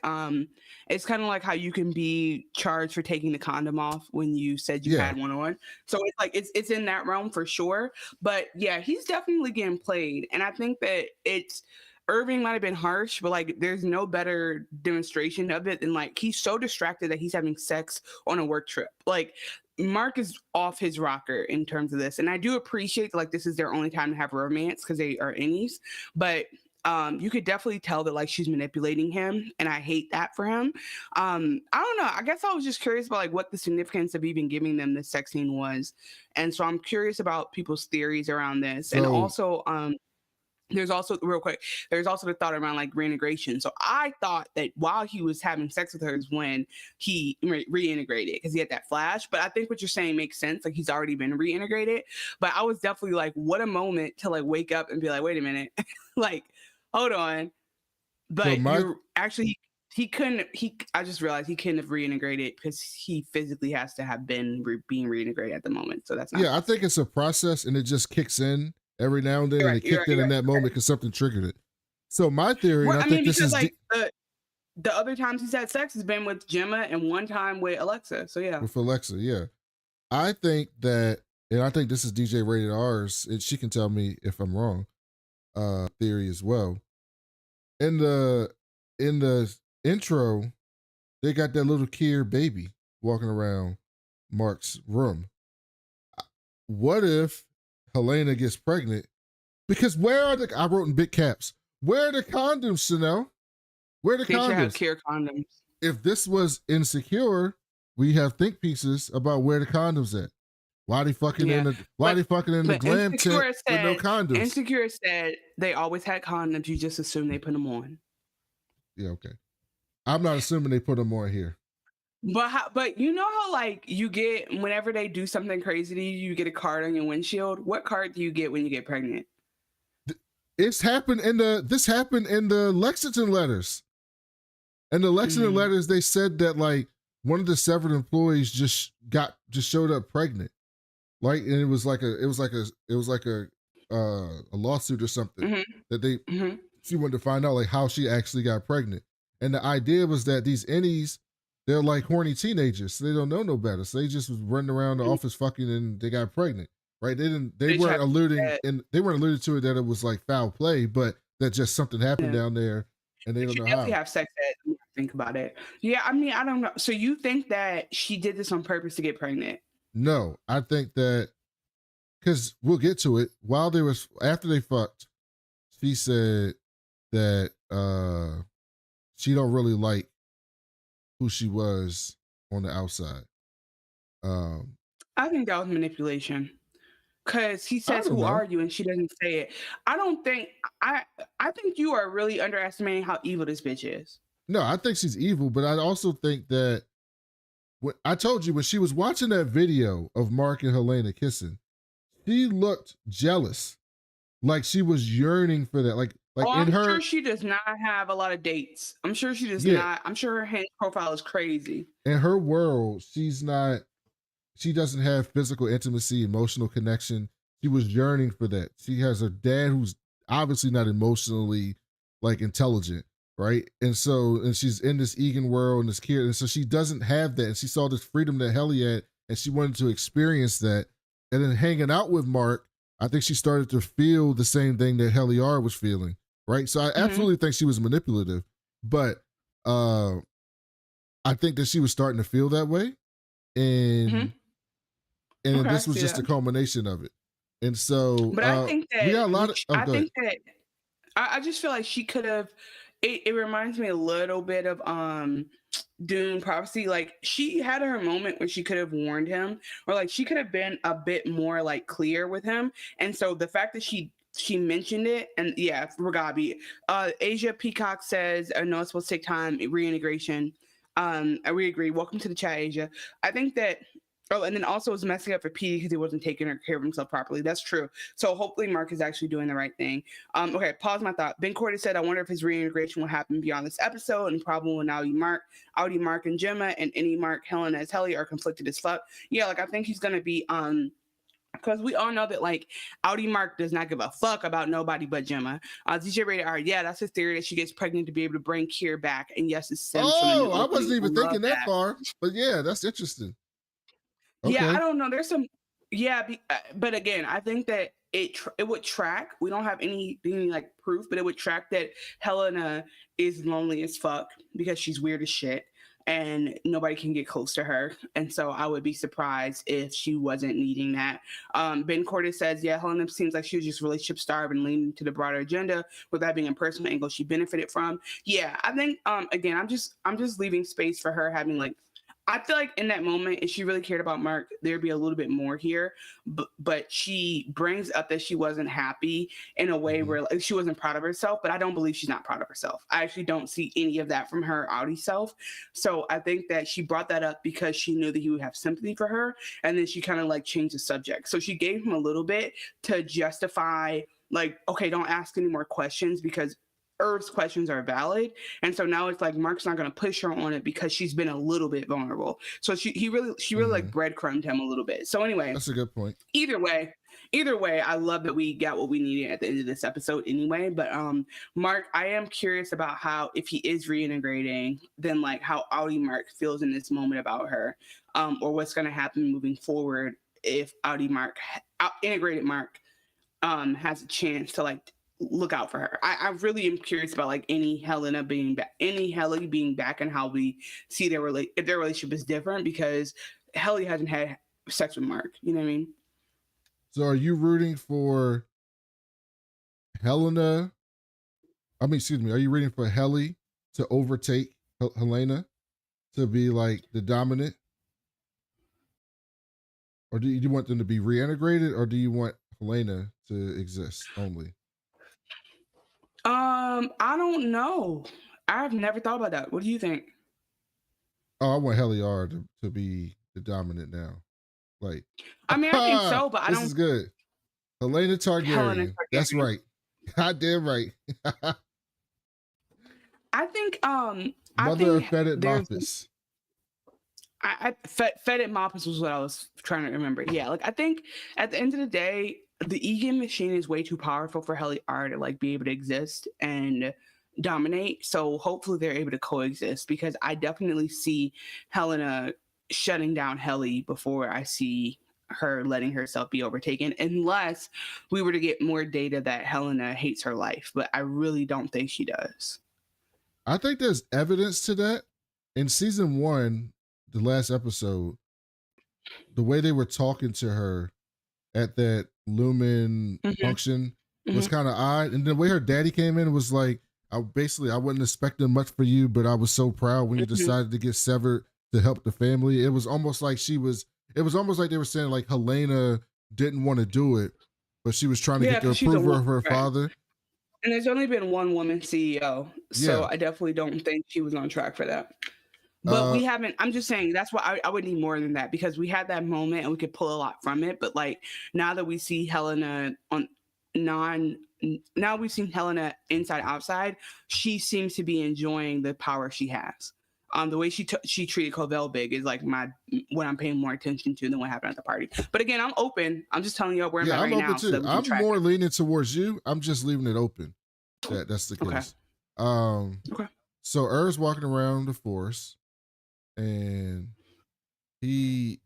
it's kind of like how you can be charged for taking the condom off when you said you had one on. So it's like it's in that realm for sure. But yeah, he's definitely getting played, and I think that Irving might have been harsh, but like there's no better demonstration of it than like he's so distracted that he's having sex on a work trip. Like Mark is off his rocker in terms of this, and I do appreciate like this is their only time to have romance because they are innies, but you could definitely tell that like she's manipulating him, and I hate that for him. I don't know. I guess I was just curious about like what the significance of even giving them this sex scene was, and so I'm curious about people's theories around this, and also there's also the thought around like reintegration. So I thought that while he was having sex with her is when he reintegrated because he had that flash. But I think what you're saying makes sense. Like he's already been reintegrated. But I was definitely like, what a moment to like wake up and be like, wait a minute, like, hold on. But you're actually I just realized he couldn't have reintegrated because he physically has to have been being reintegrated at the moment. So that's not I think it's a process and it just kicks in every now and then, and it kicked in that moment because something triggered it. So my theory, and I think this is like the other times he's had sex has been with Gemma and one time with Alexa. So yeah. with Alexa, yeah. I think that, and I think this is DJ Rated R's, and she can tell me if I'm wrong, theory as well. In the intro, they got that little Kier baby walking around Mark's room. What if Helena gets pregnant? Because where are I wrote in big caps, where are the condoms, Chanel? Where are the condoms? Have Kier condoms. If this was Insecure, we have think pieces about where the condoms at. Why they fucking in the glam tent with no condoms? Insecure said they always had condoms. You just assume they put them on. Yeah, okay. I'm not assuming they put them on here. But you know how like you get whenever they do something crazy to you, you get a card on your windshield. What card do you get when you get pregnant? This happened in the Lexington letters. In the Lexington letters, they said that like one of the severed employees just showed up pregnant, like, and it was like a lawsuit or something that she wanted to find out like how she actually got pregnant, and the idea was that these innies, they're like horny teenagers, so they don't know no better, so they just was running around the office fucking and they got pregnant, right? They weren't alluding to it that it was like foul play, but that just something happened down there. And they don't know how. Have sex ed. Think about it. Yeah, I mean, I don't know. So you think that she did this on purpose to get pregnant? No, I think that because we'll get to it. After they fucked, she said that she don't really like who she was on the outside. I think that was manipulation. Because he says, "Who are you?" and she doesn't say it. I think you are really underestimating how evil this bitch is. No, I think she's evil, but I also think that I told you when she was watching that video of Mark and Helena kissing, she looked jealous, like she was yearning for that. I'm sure she does not have a lot of dates. I'm sure she does not. I'm sure her Hinge profile is crazy. In her world, she doesn't have physical intimacy, emotional connection. She was yearning for that. She has a dad who's obviously not emotionally like intelligent, right? And she's in this Egan world and this kid, and so she doesn't have that. And she saw this freedom that Helly had, and she wanted to experience that. And then hanging out with Mark, I think she started to feel the same thing that Helly R was feeling, right? So I absolutely think she was manipulative, but I think that she was starting to feel that way, and this was just a culmination of it. And so, but I think that we got a lot of. I just feel like she could have. It reminds me a little bit of Dune Prophecy. Like she had her moment where she could have warned him, or like she could have been a bit more like clear with him. And so the fact that she mentioned it, and yeah, for Baaabe, Asia Peacock says, "I know it's supposed to take time, reintegration." We agree. Welcome to the chat, Asia. I think that. Oh, and then also was messing up for Petey because he wasn't taking care of himself properly. That's true. So hopefully Mark is actually doing the right thing. Okay, pause my thought. Ben Cordy said, I wonder if his reintegration will happen beyond this episode, and probably when Audi, Mark, and Gemma, and any Mark, Helena as Helly are conflicted as fuck. Yeah, like I think he's gonna be because we all know that like Audi Mark does not give a fuck about nobody but Gemma. DJ Rated R, yeah, that's his theory that she gets pregnant to be able to bring Kier back. And yes, it's Sims. Oh, I wasn't even thinking that far, but yeah, that's interesting. Okay. Yeah, I don't know. There's some, but again, I think that it would track. We don't have any like proof, but it would track that Helena is lonely as fuck because she's weird as shit, and nobody can get close to her. And so I would be surprised if she wasn't needing that. Ben Cordes says, yeah, Helena seems like she was just relationship starved and leaning to the broader agenda with that being a personal angle she benefited from. Yeah, I think again, I'm just leaving space for her having like. I feel like in that moment, if she really cared about Mark, there'd be a little bit more here. But she brings up that she wasn't happy in a way where like, she wasn't proud of herself. But I don't believe she's not proud of herself. I actually don't see any of that from her Audi self. So I think that she brought that up because she knew that he would have sympathy for her. And then she kind of like changed the subject. So she gave him a little bit to justify like, okay, don't ask any more questions because Irv's questions are valid. And so now it's like Mark's not going to push her on it because she's been a little bit vulnerable. So she really like breadcrumbed him a little bit. So anyway, that's a good point. Either way, Either way, I love that we got what we needed at the end of this episode anyway. But Mark, I am curious about how, if he is reintegrating, then like how Audi Mark feels in this moment about her, or what's going to happen moving forward if Audi Mark, integrated Mark, has a chance to like look out for her. I really am curious about like any Helena being back, any Helly being back, and how we see if their relationship is different, because Helly hasn't had sex with Mark. You know what I mean? So are you rooting for Helena? I mean, excuse me. Are you rooting for Helly to overtake Helena to be like the dominant? Or do you want them to be reintegrated, or do you want Helena to exist only? I don't know. I've never thought about that. What do you think? Oh, I want Helly R to be the dominant now. Like, I mean, I think so, but I don't. This is good. Helena Targaryen. That's right. Goddamn right. I think Mother of Fetid Moppus. Fetid Moppus was what I was trying to remember. Yeah, like I think at the end of the day, the Egan machine is way too powerful for Helly R to like be able to exist and dominate. So hopefully they're able to coexist, because I definitely see Helena shutting down Helly before I see her letting herself be overtaken, unless we were to get more data that Helena hates her life. But I really don't think she does. I think there's evidence to that. In season 1, the last episode, the way they were talking to her at that Lumen function was kind of odd. And the way her daddy came in was like, I wasn't expecting much for you, but I was so proud when you decided to get severed to help the family. It was almost like they were saying like Helena didn't want to do it, but she was trying to get the approval of her father. And there's only been one woman CEO, so I definitely don't think she was on track for that. But we haven't, I'm just saying, that's why I would need more than that, because we had that moment and we could pull a lot from it. But like, now that we see Helena now we've seen Helena inside outside, she seems to be enjoying the power she has. The way she treated Covell Big is like what I'm paying more attention to than what happened at the party. But again, I'm open. I'm just telling you where I'm at right now. Too. I'm more leaning towards you. I'm just leaving it open. That's the case. Okay. So Er's walking around the forest, and he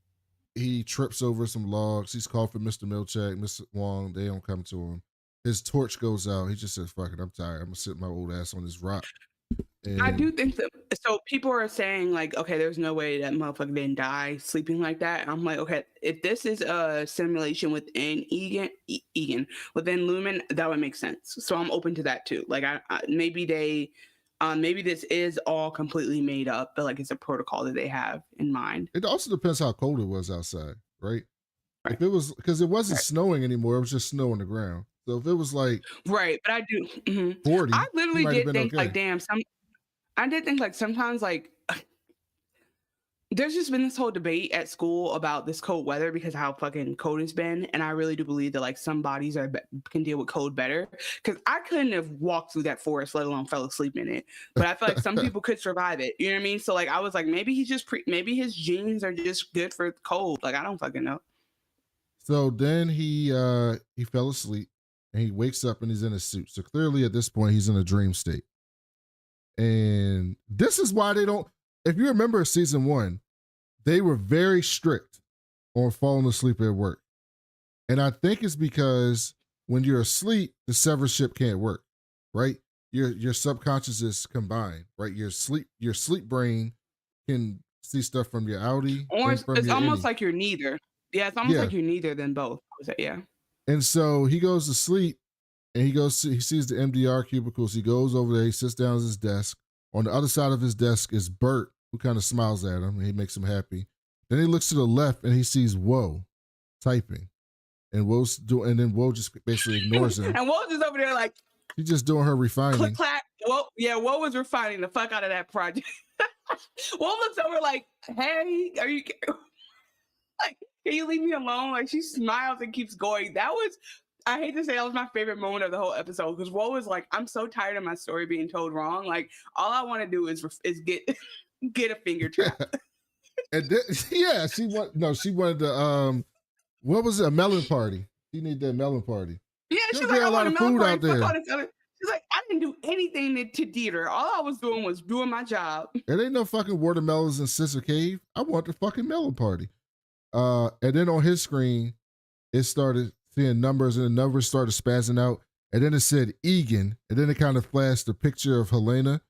trips over some logs. He's called for Mr. Milchak, Mr. Wong. They don't come to him. His torch goes out. He just says, "Fuck it, I'm tired. I'm gonna sit my old ass on this rock." And I do think that. So people are saying like, okay, there's no way that motherfucker didn't die sleeping like that. And I'm like, okay, if this is a simulation within Egan within Lumen, that would make sense. So I'm open to that too. Like, maybe this is all completely made up, but like it's a protocol that they have in mind. It also depends how cold it was outside, right? If it was, because it wasn't snowing anymore, it was just snow on the ground. So if it was like right, but I do 40, I literally did think like, damn, I did think like sometimes like there's just been this whole debate at school about this cold weather because of how fucking cold it's been, and I really do believe that like some bodies can deal with cold better, because I couldn't have walked through that forest, let alone fell asleep in it. But I feel like some people could survive it. You know what I mean? So like I was like, maybe he's just maybe his genes are just good for cold. Like I don't fucking know. So then he fell asleep, and he wakes up and he's in a suit. So clearly at this point he's in a dream state. And this is why they don't, if you remember season 1, they were very strict on falling asleep at work. And I think it's because when you're asleep, the sever ship can't work, right? Your subconscious is combined, right? Your sleep brain can see stuff from your Audi. Or it's almost like you're neither. Yeah, it's almost like you're neither than both. Yeah. And so he goes to sleep, and he sees the MDR cubicles. He goes over there, he sits down at his desk. On the other side of his desk is Bert, who kind of smiles at him, and he makes him happy. Then he looks to the left, and he sees Woe typing. And then Woe just basically ignores him. And Woe's just over there like, she's just doing her refining. Click, clack. Woe was refining the fuck out of that project. Woe looks over like, hey, are you like, can you leave me alone? Like, she smiles and keeps going. That was, I hate to say, that was my favorite moment of the whole episode, because Woe was like, I'm so tired of my story being told wrong. Like, all I want to do is get a finger trap. And then, she wanted to what was it, a melon party. He need that melon party. Yeah, She'll she's get like, a I lot want a of melon food party. out Fuck there. all this other. She's like, I didn't do anything to Dieter. All I was doing was doing my job. It ain't no fucking watermelons in Scissor Cave. I want the fucking melon party. And then on his screen, it started seeing numbers, and the numbers started spazzing out. And then it said Egan, and then it kind of flashed a picture of Helena,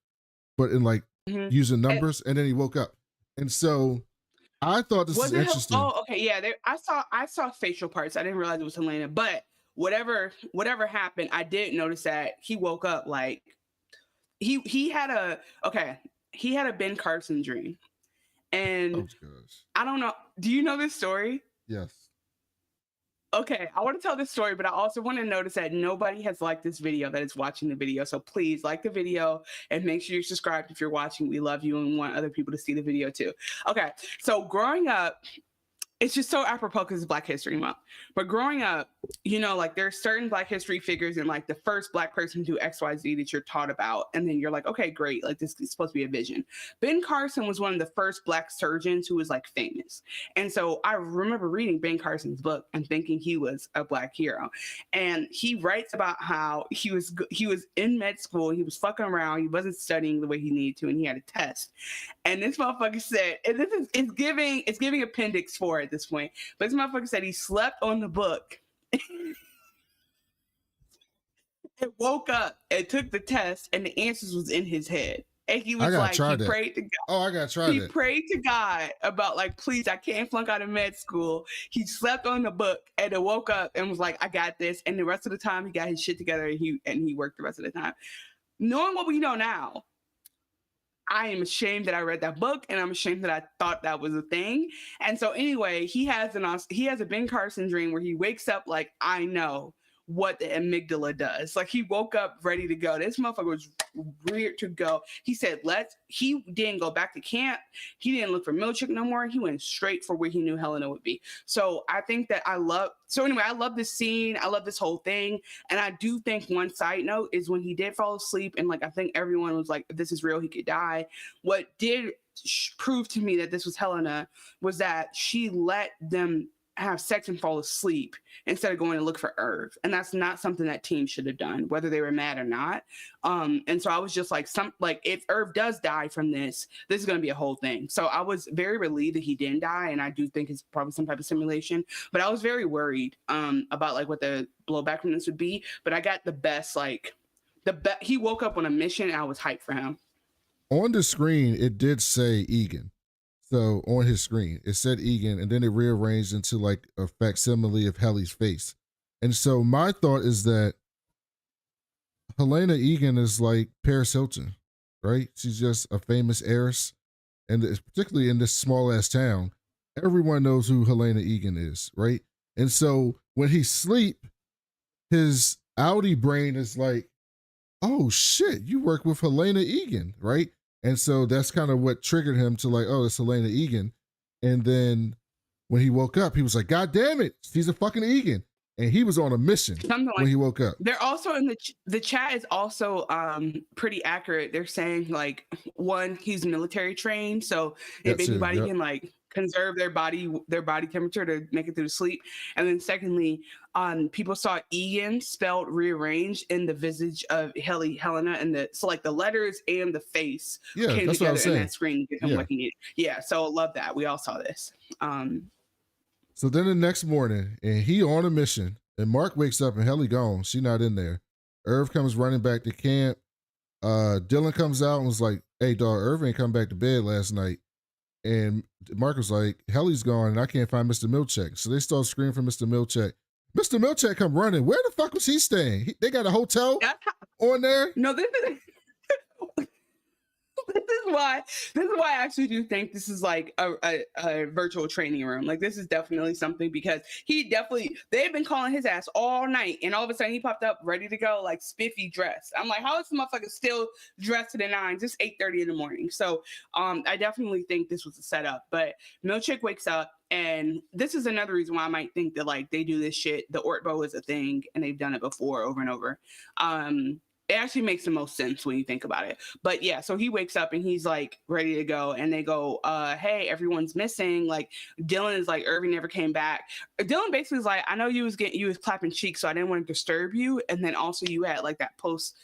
but in like using numbers, and then he woke up. And so I thought this was interesting. Oh, okay, yeah. I saw facial parts. I didn't realize it was Helena, but whatever happened, I did notice that he woke up like he had a Ben Carson dream, and I don't know. Do you know this story? Yes. Okay, I want to tell this story, but I also want to notice that nobody has liked this video that is watching the video. So please like the video and make sure you're subscribed if you're watching. We love you and want other people to see the video too. Okay, so growing up, it's just so apropos because it's Black History Month. But growing up, you know, like there are certain Black history figures and like the first Black person to do XYZ that you're taught about. And then you're like, okay, great. Like this is supposed to be a vision. Ben Carson was one of the first Black surgeons who was like famous. And so I remember reading Ben Carson's book and thinking he was a Black hero. And he writes about how he was in med school. He was fucking around. He wasn't studying the way he needed to. And he had a test. And this motherfucker said, and this is, it's giving Appendix 4 at this point. But this motherfucker said he slept on the book and woke up and took the test and the answers was in his head. And he was like, he prayed to God. Oh, I gotta try that. He prayed to God about like, please, I can't flunk out of med school. He slept on the book and then woke up and was like, I got this. And the rest of the time he got his shit together and he worked the rest of the time. Knowing what we know now, I am ashamed that I read that book, and I'm ashamed that I thought that was a thing. And so anyway, he has a Ben Carson dream where he wakes up like, I know what the amygdala does. Like he woke up ready to go. This motherfucker was reared to go. He said, he didn't go back to camp. He didn't look for Milch no more. He went straight for where he knew Helena would be. So I think that I love this scene. I love this whole thing. And I do think one side note is when he did fall asleep and like, I think everyone was like, if this is real, he could die. What did prove to me that this was Helena was that she let them have sex and fall asleep instead of going to look for Irv. And that's not something that team should have done, whether they were mad or not. And so I was just like, if Irv does die from this is going to be a whole thing. So I was very relieved that he didn't die. And I do think it's probably some type of simulation, but I was very worried about like what the blowback from this would be. But I got the best, he woke up on a mission and I was hyped for him. On the screen, it did say Egan. So on his screen, it said Egan, and then it rearranged into like a facsimile of Helly's face. And so my thought is that Helena Egan is like Paris Hilton, right? She's just a famous heiress. And particularly in this small ass town, everyone knows who Helena Egan is, right? And so when he sleep, his Audi brain is like, oh shit, you work with Helena Egan, right? And so that's kind of what triggered him to like, oh, it's Helena Egan. And then when he woke up, he was like, God damn it, she's a fucking Egan. And he was on a mission when he woke up. They're also in the chat is also pretty accurate. They're saying like, one, he's military trained, so if anybody can like conserve their body temperature to make it through sleep. And then secondly, people saw Egan spelled rearranged in the visage of Helena, and so like the letters and the face came together in that screen to get him looking at it. Yeah, so I love that. We all saw this. So then the next morning, and he on a mission, and Mark wakes up and Helly gone. She not in there. Irv comes running back to camp. Dylan comes out and was like, hey, dog, Irv ain't come back to bed last night. And Mark was like, Helly's gone, and I can't find Mr. Milchek. So they start screaming for Mr. Milchek. Mr. Milchek come running. Where the fuck was he staying? They got a hotel on there? No, this is why I actually do think this is like a virtual training room. Like this is definitely something, because they've been calling his ass all night, and all of a sudden he popped up ready to go, like spiffy dressed. I'm like, how is the motherfucker still dressed to the nines? It's 8:30 in the morning. So I definitely think this was a setup. But Milchek wakes up, and this is another reason why I might think that like they do this shit. The Ortbo is a thing, and they've done it before over and over. It actually makes the most sense when you think about it. But yeah, so he wakes up and he's like ready to go, and they go, hey, everyone's missing. Like Dylan is like, Irving never came back. Dylan basically is like, I know you was clapping cheeks, so I didn't want to disturb you. And then also you had like that post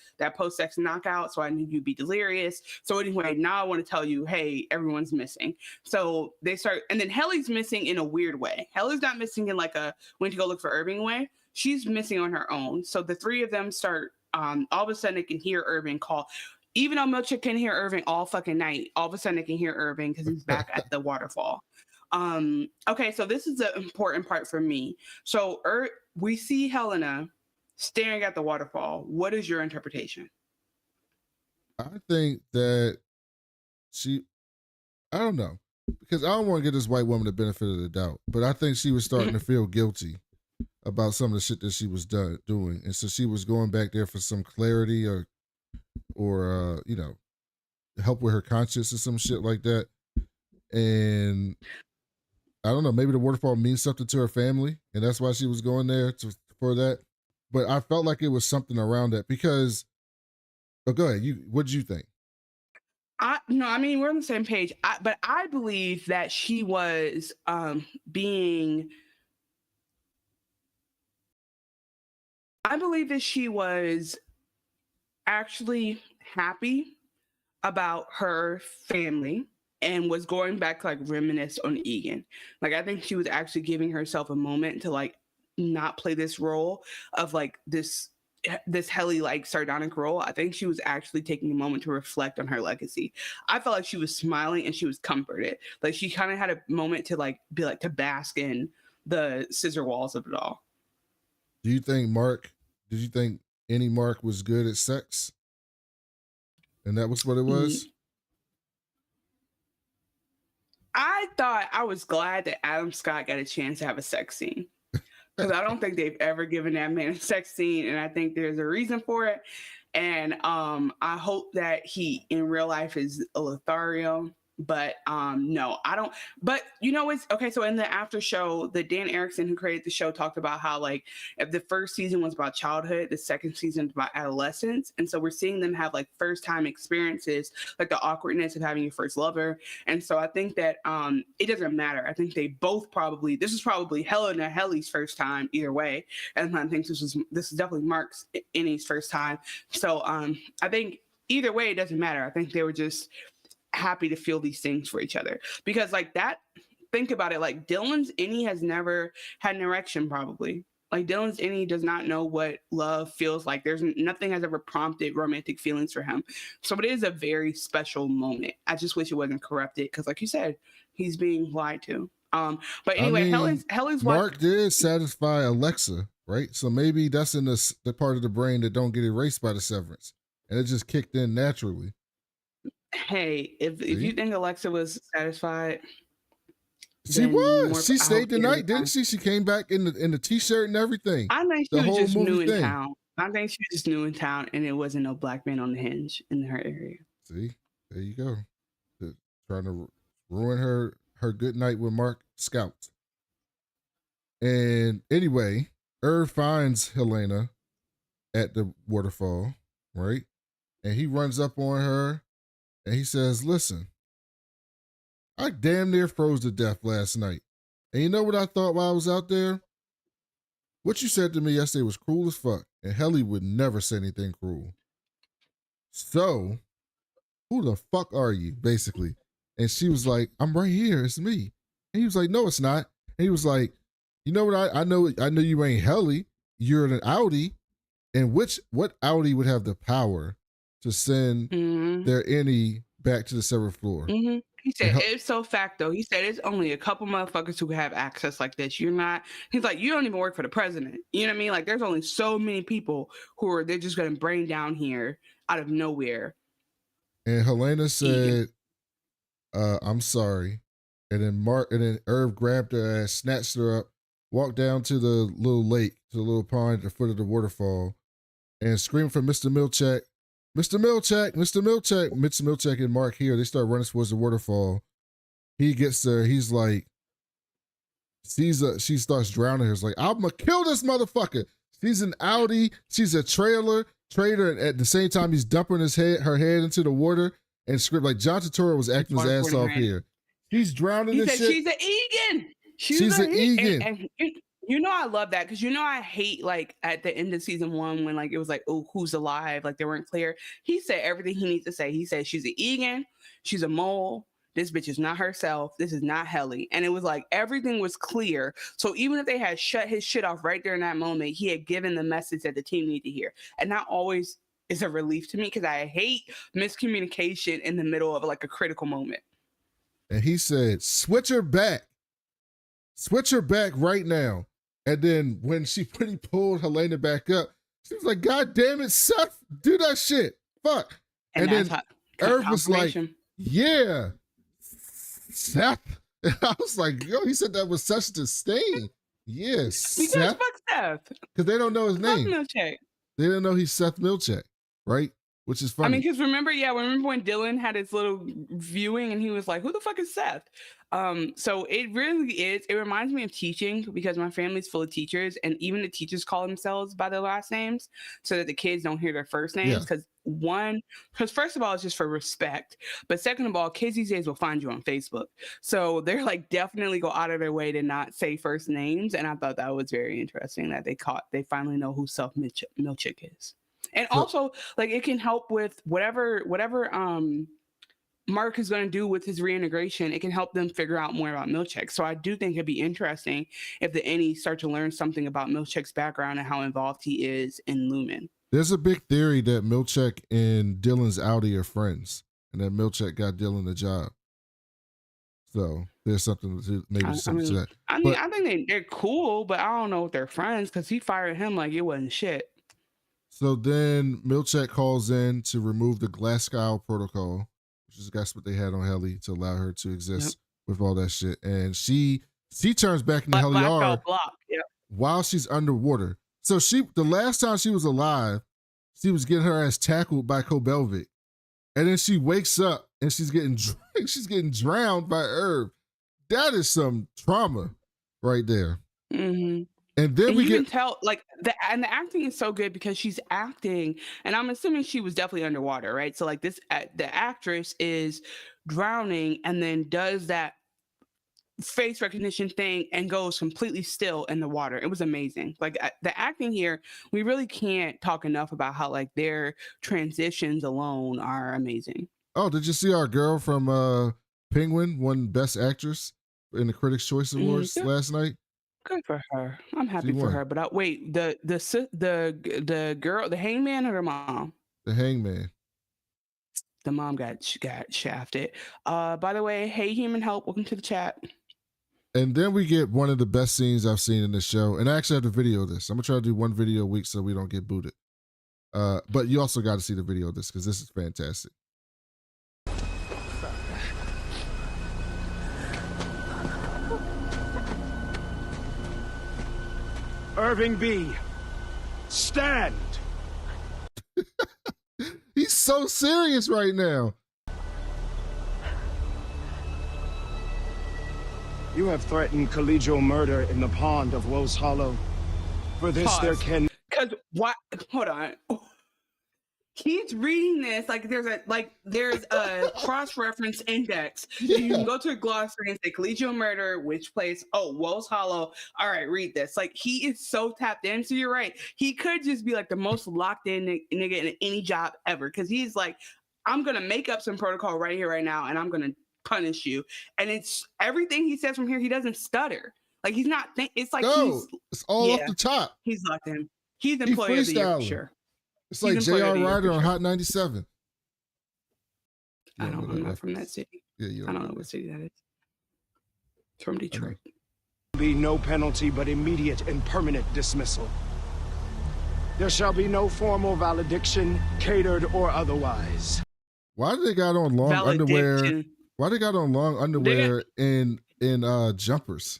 sex knockout, so I knew you'd be delirious. So anyway, now I want to tell you, hey, everyone's missing. So they start, and then Helly's missing in a weird way. Helly's not missing in like a went to go look for Irving way. She's missing on her own. So the three of them start. All of a sudden, they can hear Irving call. Even though Milch can hear Irving all fucking night, all of a sudden they can hear Irving because he's back at the waterfall. Okay, so this is the important part for me. So we see Helena staring at the waterfall. What is your interpretation? I think that I don't know, because I don't want to give this white woman the benefit of the doubt, but I think she was starting to feel guilty about some of the shit that she was doing, and so she was going back there for some clarity or you know, help with her conscience or some shit like that. And I don't know, maybe the waterfall means something to her family, and that's why she was going there for that. But I felt like it was something around that because. Oh, go ahead. What did you think? No, I mean, we're on the same page. But I believe that she was being. I believe that she was actually happy about her family and was going back to like reminisce on Egan. Like, I think she was actually giving herself a moment to like not play this role of like this Helly like sardonic role. I think she was actually taking a moment to reflect on her legacy. I felt like she was smiling and she was comforted. Like she kind of had a moment to like be like to bask in the scissor walls of it all. Did you think Mark was good at sex? And that was what it was? I thought I was glad that Adam Scott got a chance to have a sex scene. Because I don't think they've ever given that man a sex scene, and I think there's a reason for it. And I hope that he in real life is a Lothario. But no, I don't. But you know, it's okay. So in the after show, the Dan Erickson who created the show talked about how like if the first season was about childhood, the second season was about adolescence, and so we're seeing them have like first time experiences, like the awkwardness of having your first lover. And so I think that it doesn't matter. I think they both probably this is probably Helly's first time either way, and I think this is definitely Mark's innie's first time. So I think either way it doesn't matter. I think they were just happy to feel these things for each other because like that, think about it, like Dylan's innie has never had an erection probably. Like Dylan's innie does not know what love feels like. There's nothing has ever prompted romantic feelings for him. So it is a very special moment. I just wish it wasn't corrupted because like you said, he's being lied to. But anyway, I mean, Helly's Mark did satisfy Alexa, right? So maybe that's in the part of the brain that don't get erased by the severance. And it just kicked in naturally. Hey, if you think Alexa was satisfied, she was. She stayed the night, didn't she? She came back in the t-shirt and everything. I think she was just new in town. I think she was just new in town, and it wasn't no black man on the hinge in her area. See, there you go. Trying to ruin her good night with Mark Scout. And anyway, Irv finds Helena at the waterfall, right? And he runs up on her. And he says, listen, I damn near froze to death last night. And you know what I thought while I was out there? What you said to me yesterday was cruel as fuck. And Helly would never say anything cruel. So, who the fuck are you, basically? And she was like, I'm right here. It's me. And he was like, no, it's not. And he was like, you know what? I know you ain't Helly. You're an Audi. And what Audi would have the power to send their innie back to the seventh floor? Mm-hmm. He said, it's so facto. He said, it's only a couple motherfuckers who have access like this. You're not, he's like, you don't even work for the president. You know what I mean? Like, there's only so many people they're just going to bring down here out of nowhere. And Helena said, I'm sorry. And then Irv grabbed her ass, snatched her up, walked down to the little lake, to the little pond at the foot of the waterfall, and screamed for Mr. Milchak. Mr. Milchak, Mr. Milchak. Mr. Milchak and Mark here. They start running towards the waterfall. He gets there. He's like, she starts drowning her. He's like, I'm going to kill this motherfucker. She's an Audi. She's a trailer. Trader, and at the same time he's dumping her head into the water and script like John Turturro was acting his ass off here. He's drowning He this said shit. she's an Egan. She's an Egan. And you know I love that because you know I hate like at the end of season 1 when like it was like, oh, who's alive? Like they weren't clear. He said everything he needs to say. He said she's an Egan, she's a mole. This bitch is not herself. This is not Helly. And it was like everything was clear. So even if they had shut his shit off right there in that moment, he had given the message that the team needed to hear. And that always is a relief to me because I hate miscommunication in the middle of like a critical moment. And he said, switch her back. Switch her back right now. And then when he pulled Helena back up, she was like, God damn it, Seth, do that shit. Fuck. And then Irv was like, yeah, Seth. And I was like, yo, he said that with such disdain. Yes. Because Seth. fuck Seth. Because they don't know his name. Milchek. They didn't know he's Seth Milchek, right? Which is funny. I mean, because remember when Dylan had his little viewing and he was like, who the fuck is Seth? So it really is. It reminds me of teaching because my family's full of teachers and even the teachers call themselves by their last names so that the kids don't hear their first names. Because first of all, it's just for respect. But second of all, kids these days will find you on Facebook. So they're like definitely go out of their way to not say first names. And I thought that was very interesting that they finally know who Seth Milchek is. And also, like, it can help with whatever Mark is going to do with his reintegration. It can help them figure out more about Milchek. So I do think it'd be interesting if the innies start to learn something about Milchek's background and how involved he is in Lumen. There's a big theory that Milchek and Dylan's Audi are friends, and that Milchek got Dylan the job. So there's something to that. I think they're cool, but I don't know if they're friends because he fired him like it wasn't shit. So then Milchek calls in to remove the Glasgow protocol, which is that's what they had on Helly to allow her to exist with all that shit. And she turns back into Helly R while she's underwater. So the last time she was alive, she was getting her ass tackled by Kobelvik. And then she wakes up and she's getting drowned by Irv. That is some trauma right there. Mm-hmm. And then we can tell like the acting is so good because she's acting, and I'm assuming she was definitely underwater, right? So like the actress is drowning and then does that face recognition thing and goes completely still in the water. It was amazing. Like the acting here, we really can't talk enough about how like their transitions alone are amazing. Oh, did you see our girl from Penguin won Best Actress in the Critics' Choice Awards last night? Good for her. I'm happy for her. But wait, the girl, the hangman or the mom? The hangman. The mom got shafted. By the way, hey, human help, welcome to the chat. And then we get one of the best scenes I've seen in this show. And I actually have the video of this. I'm gonna try to do one video a week so we don't get booted. But you also got to see the video of this because this is fantastic. Irving B. Stand! He's so serious right now. You have threatened collegial murder in the pond of Woes Hollow. For this there can... Because what? Hold on. He's reading this like there's a cross-reference index. You can go to a glossary and say collegial murder, which place? Oh, Woes Hollow. All right, read this. Like he is so tapped in. So you're right. He could just be like the most locked in nigga in any job ever because he's like, I'm gonna make up some protocol right here, right now, and I'm gonna punish you. And it's everything he says from here. He doesn't stutter. Like he's not. It's like it's all off the top. He's locked in. He's employee of the year for sure. It's like J.R. Ryder on Hot 97. I'm not from that city. Yeah, I don't know what city that is. It's from Detroit. Be no penalty but immediate and permanent dismissal. There shall be no formal valediction, catered or otherwise. Why do they got on long underwear? Why they got on long underwear in jumpers?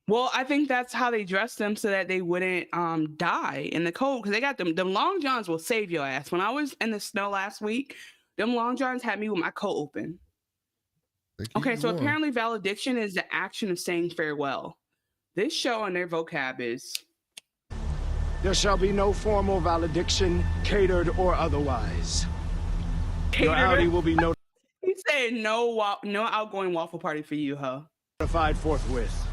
Well, I think that's how they dressed them so that they wouldn't die in the cold because they got them long johns will save your ass. When I was in the snow last week, them long johns had me with my coat open. Okay, so apparently valediction is the action of saying farewell. This show and their vocab is There shall be no formal valediction, catered or otherwise. Your Audi will be He said no outgoing waffle party for you, huh? notified forthwith.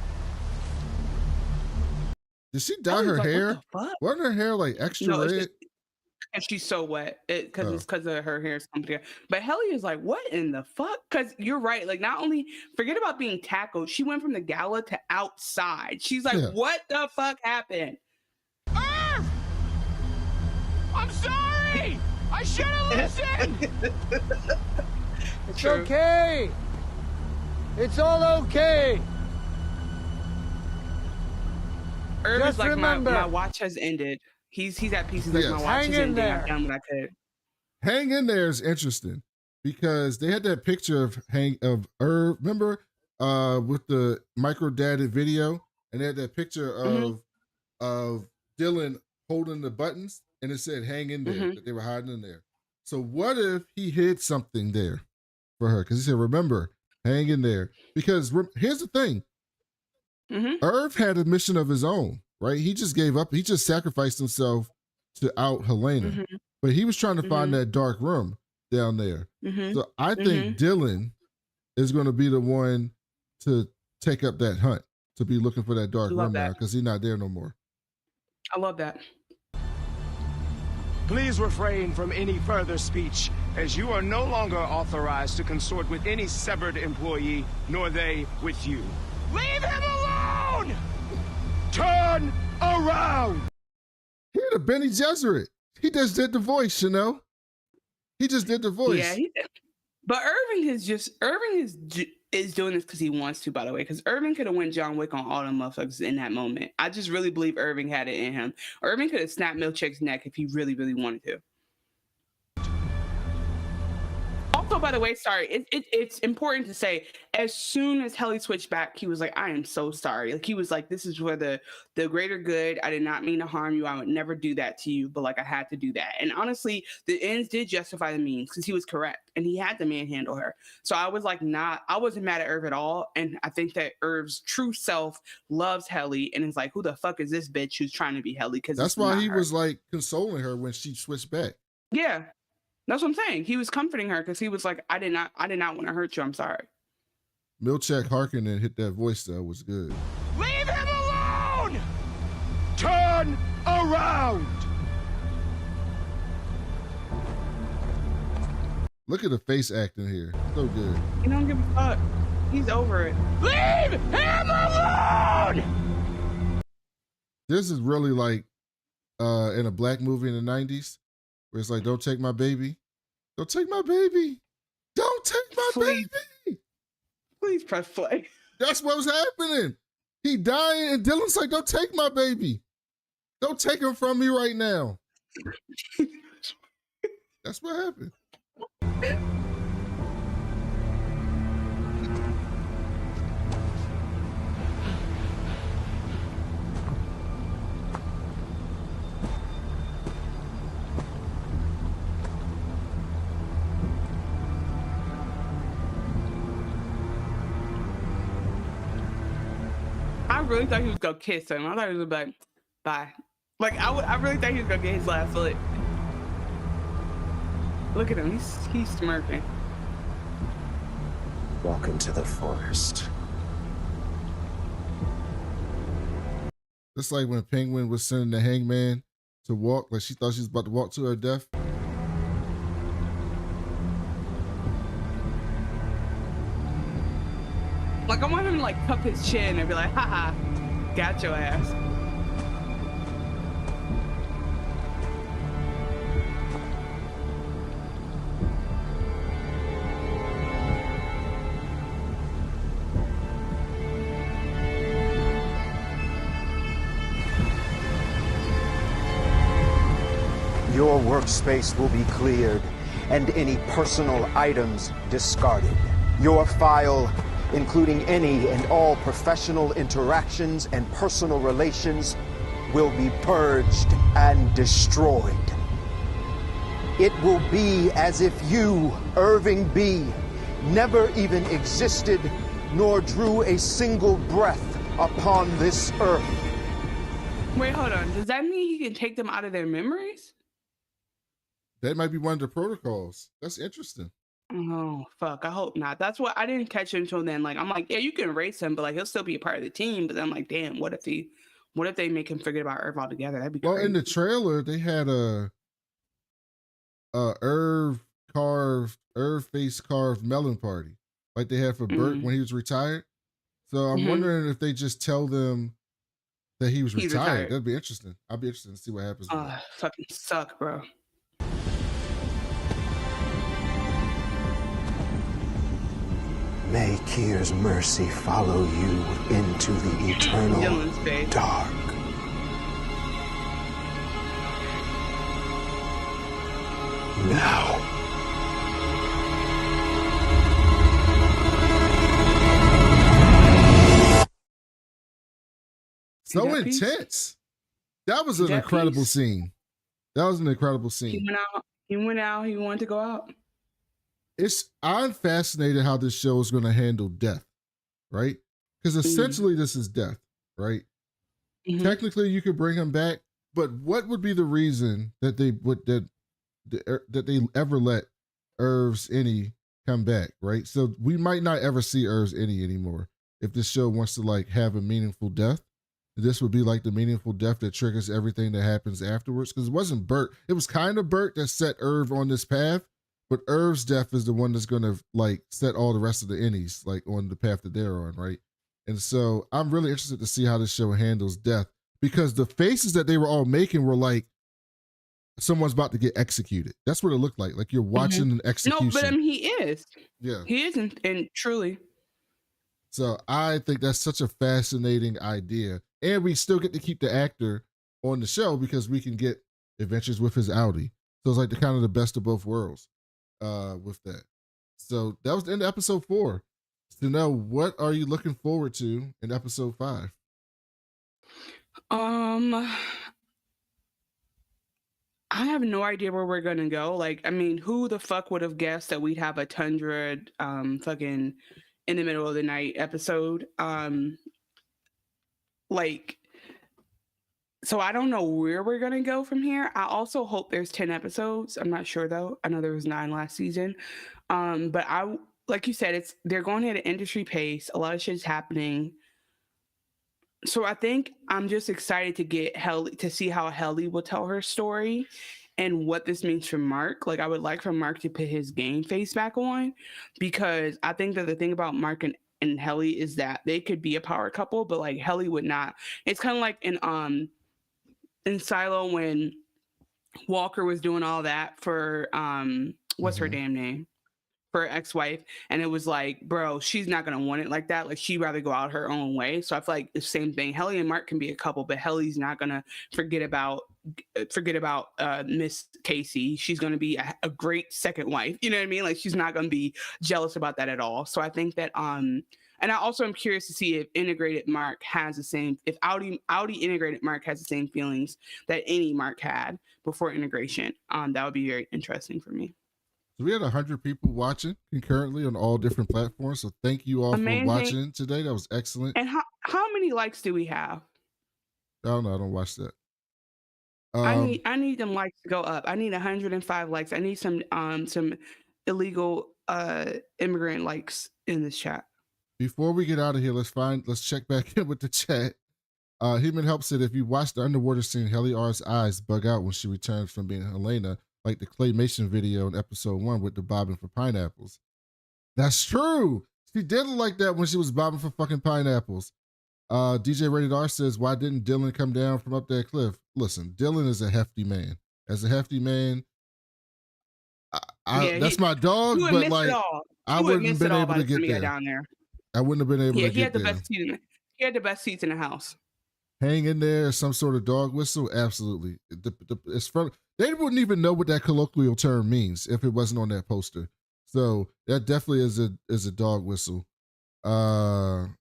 Did she dye her like, hair? what the fuck? Wasn't her hair like extra No, it's red? just, and she's so wet because it's because of her hair's coming together. But Helly is like, what in the fuck? Because you're right. Like, not only forget about being tackled, she went from the gala to outside. She's like, what the fuck happened? Irv! I'm sorry! I should have listened! It's okay! It's all okay! Irv Just is like, remember, my watch has ended. He's at peace. He's like, my watch is ending. I've done what I could. Hang in there is interesting because they had that picture of Irv, remember, with the micro dated video, and they had that picture of Dylan holding the buttons, and it said "hang in there," that they were hiding in there. So what if he hid something there for her? Because he said, "Remember, hang in there." Because here's the thing, Irv had a mission of his own. Right? He just gave up. He just sacrificed himself to out Helena. But he was trying to find that dark room down there. So I think Dylan is going to be the one to take up that hunt, to be looking for that dark room now, because he's not there no more. I love that. Please refrain from any further speech, as you are no longer authorized to consort with any severed employee, nor they with you. Leave him alone! Turn around! He had a Benny Gesserit. He just did the voice, you know? He just did the voice. Yeah, he did. But Irving is doing this because he wants to, by the way, because Irving could have went John Wick on all them motherfuckers in that moment. I just really believe Irving had it in him. Irving could have snapped Milch's neck if he really, really wanted to. Also, by the way, sorry, it's important to say, as soon as Helly switched back, he was like, I am so sorry. Like, he was like, this is for the greater good. I did not mean to harm you. I would never do that to you, but like, I had to do that. And honestly, the ends did justify the means because he was correct and he had to manhandle her. So I was like, I wasn't mad at Irv at all. And I think that Irv's true self loves Helly and is like, who the fuck is this bitch who's trying to be Helly? Because that's why he was like consoling her when she switched back. Yeah. That's what I'm saying. He was comforting her because he was like, I did not want to hurt you. I'm sorry. Milchek Harkin and hit that voice though was good. Leave him alone! Turn around! Look at the face acting here. So good. He don't give a fuck. He's over it. Leave him alone! This is really like in a black movie in the 90s. Where it's like, don't take my baby. Don't take my baby. Don't take my baby. Please press play. That's what was happening. He dying and Dylan's like, don't take my baby. Don't take him from me right now. That's what happened. I really thought he was gonna kiss him. I thought he was gonna be like, bye. Like I really thought he was gonna get his last lick. Look at him, he's smirking. Walk into the forest. It's like when Penguin was sending the hangman to walk, like she thought she was about to walk to her death. Like I want him to like cup his chin and be like, haha, got your ass. Your workspace will be cleared and any personal items discarded. Your file, including any and all professional interactions and personal relations, will be purged and destroyed. It will be as if you, Irving B., never even existed nor drew a single breath upon this earth. Wait, hold on. Does that mean he can take them out of their memories? That might be one of the protocols. That's interesting. Oh, fuck. I hope not. That's what I didn't catch it until then. Like, I'm like, yeah, you can erase him, but like, he'll still be a part of the team. But I'm like, damn, what if they make him forget about Irv altogether? That'd be Well, crazy. in the trailer, they had a Irv face carved melon party, like they had for Bert when he was retired. So I'm wondering if they just tell them that he was He's retired. retired. That'd be interesting. I'll be interested to see what happens. Fucking suck, bro. May Kier's mercy follow you into the eternal dark. Now. So intense. That was an incredible scene. That was an incredible scene. He went out. He wanted to go out. I'm fascinated how this show is going to handle death, right? Because essentially this is death, right? Technically you could bring him back, but what would be the reason that they ever let Irv's Innie come back, right? So we might not ever see Irv's Innie anymore. If this show wants to like have a meaningful death, this would be like the meaningful death that triggers everything that happens afterwards. Because it wasn't Bert. It was kind of Bert that set Irv on this path, but Irv's death is the one that's going to like set all the rest of the innies like on the path that they're on, right? And so I'm really interested to see how this show handles death, because the faces that they were all making were like someone's about to get executed. That's what it looked like. Like you're watching an execution. No, but I mean, he is. Yeah. He is, and truly. So I think that's such a fascinating idea. And we still get to keep the actor on the show because we can get adventures with his Audi. So it's like the kind of the best of both worlds with that. So that was the end of episode 4. So now what are you looking forward to in episode 5? I have no idea where we're gonna go. Like, I mean, who the fuck would have guessed that we'd have a Tundra fucking in the middle of the night episode? Like, so I don't know where we're gonna go from here. I also hope there's 10 episodes. I'm not sure though. I know there was 9 last season. But like you said, they're going at an industry pace. A lot of shit's happening. So I think I'm just excited to get Helly, to see how Helly will tell her story and what this means for Mark. Like, I would like for Mark to put his game face back on, because I think that the thing about Mark and Helly is that they could be a power couple, but like Helly would not. It's kind of like in Silo when Walker was doing all that for what's her damn name? For her ex-wife, and it was like, bro, she's not gonna want it like that. Like, she'd rather go out her own way. So I feel like the same thing. Helly and Mark can be a couple, but Helly's not gonna forget about Miss Casey. She's gonna be a great second wife. You know what I mean? Like, she's not gonna be jealous about that at all. So I think that and I also am curious to see if integrated Mark has the same, if Audi integrated Mark has the same feelings that any Mark had before integration. That would be very interesting for me. So we had 100 people watching concurrently on all different platforms. So thank you all for watching today. That was excellent. And how many likes do we have? I don't know. I don't watch that. I need them likes to go up. I need 105 likes. I need some illegal immigrant likes in this chat. Before we get out of here, let's check back in with the chat. Human Help said, if you watch the underwater scene, Helly R's eyes bug out when she returns from being Helena, like the claymation video in episode 1 with the bobbing for pineapples. That's true. She did look like that when she was bobbing for fucking pineapples. DJ Rated R says, why didn't Dylan come down from up that cliff? Listen, Dylan is a hefty man. As a hefty man, that's my dog, but like, I wouldn't have been able to get there. Down there. I wouldn't have been able to get there. He had the best seats in the house. Hang in there, some sort of dog whistle? Absolutely. It's fun. They wouldn't even know what that colloquial term means if it wasn't on that poster. So that definitely is a dog whistle. And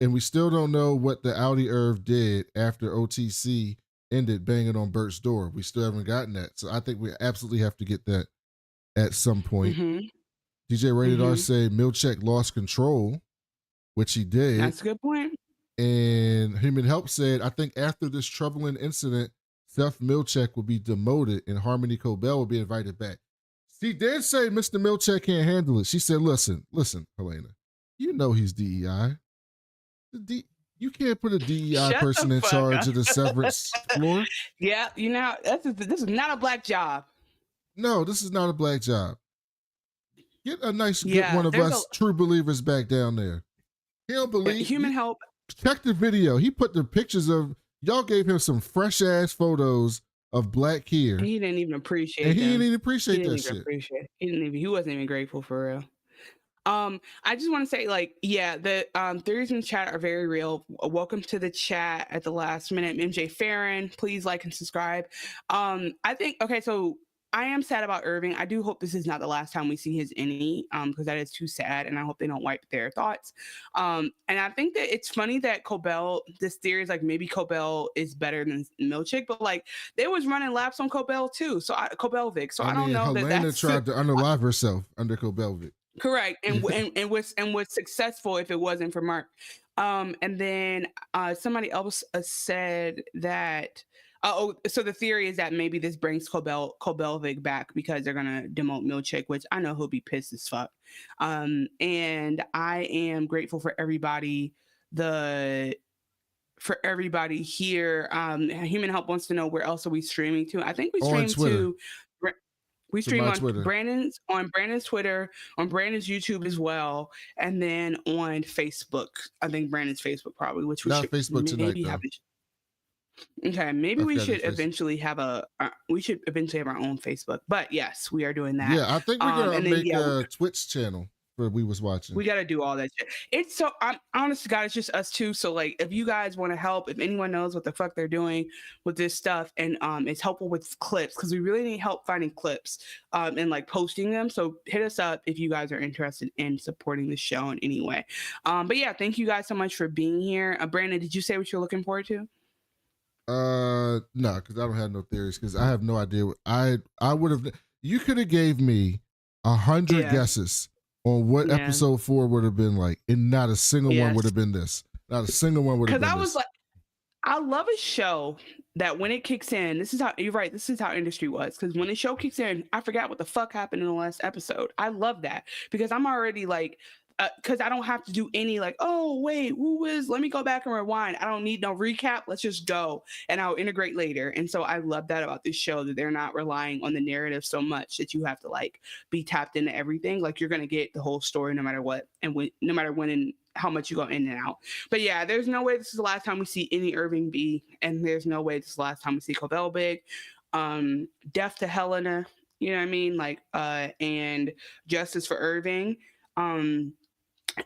we still don't know what the Audi Irv did after OTC ended banging on Bert's door. We still haven't gotten that. So I think we absolutely have to get that at some point. DJ Rated R say Milch lost control, which he did. That's a good point. And Human Help said, I think after this troubling incident, Seth Milchek will be demoted and Harmony Cobell will be invited back. She did say Mr. Milchek can't handle it. She said, listen, Helena, you know he's DEI. You can't put a DEI person in charge of the Severance floor. Yeah, this is not a black job. No, this is not a black job. Get a nice, get one of us true believers back down there. He don't believe. Human Help. Check the video. He put the pictures of, y'all gave him some fresh ass photos of Black Kier. He didn't even appreciate and he didn't even appreciate that shit. He wasn't even grateful for real. I just want to say, like, yeah, the theories in the chat are very real. Welcome to the chat at the last minute. MJ Farron, please like and subscribe. I think, okay, so I am sad about Irving. I do hope this is not the last time we see his innie, because that is too sad, and I hope they don't wipe their thoughts. And I think that it's funny that Cobell, this theory is like maybe Cobell is better than Milchik, but like they was running laps on Cobell too, so Cobelvic. So I don't know Helena that that's tried to unalive herself under Cobelvic. Correct, and was successful if it wasn't for Mark. And then somebody else said that. So the theory is that maybe this brings Cobelvic back because they're gonna demote Milchik, which I know he'll be pissed as fuck. And I am grateful for everybody. For everybody here. Human Help wants to know where else are we streaming to. I think we stream to. We stream on Twitter. Brandon's Twitter, on Brandon's YouTube as well, and then on Facebook. I think Brandon's Facebook probably, which we should Facebook tonight, have. Okay, maybe we should eventually have our own Facebook. But yes, we are doing that. Yeah, I think we're gonna make a Twitch channel for We Was Watching. We got to do all that shit. It's so, I'm honest to God, it's just us two. So like, if you guys want to help, if anyone knows what the fuck they're doing with this stuff, and it's helpful with clips, because we really need help finding clips and like posting them. So hit us up if you guys are interested in supporting the show in any way. But yeah, thank you guys so much for being here. Brandon, did you say what you're looking forward to? No, because I don't have no theories, because I have no idea. I would have, you could have gave me 100 guesses on what episode 4 would have been like, and not a single one would have been this. Not a single one would have been this. Because I was like, I love a show that when it kicks in, this is how, you're right, this is how industry was. Because when the show kicks in, I forgot what the fuck happened in the last episode. I love that, because I'm already like, because I don't have to do any like, oh wait, let me go back and rewind. I don't need no recap. Let's just go and I'll integrate later. And so I love that about this show, that they're not relying on the narrative so much that you have to like be tapped into everything. Like you're gonna get the whole story no matter what, and no matter when and how much you go in and out. But yeah, there's no way this is the last time we see any Irving B, and there's no way this is the last time we see Cobell Big. Death to Helena, you know what I mean? Like and justice for Irving.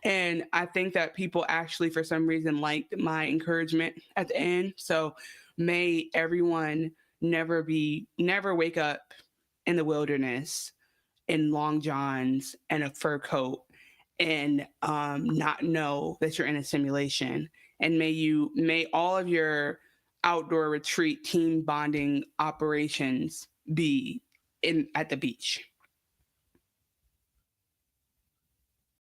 And I think that people actually, for some reason, liked my encouragement at the end. So may everyone never wake up in the wilderness in long johns and a fur coat and not know that you're in a simulation. And may all of your outdoor retreat team bonding operations be at the beach.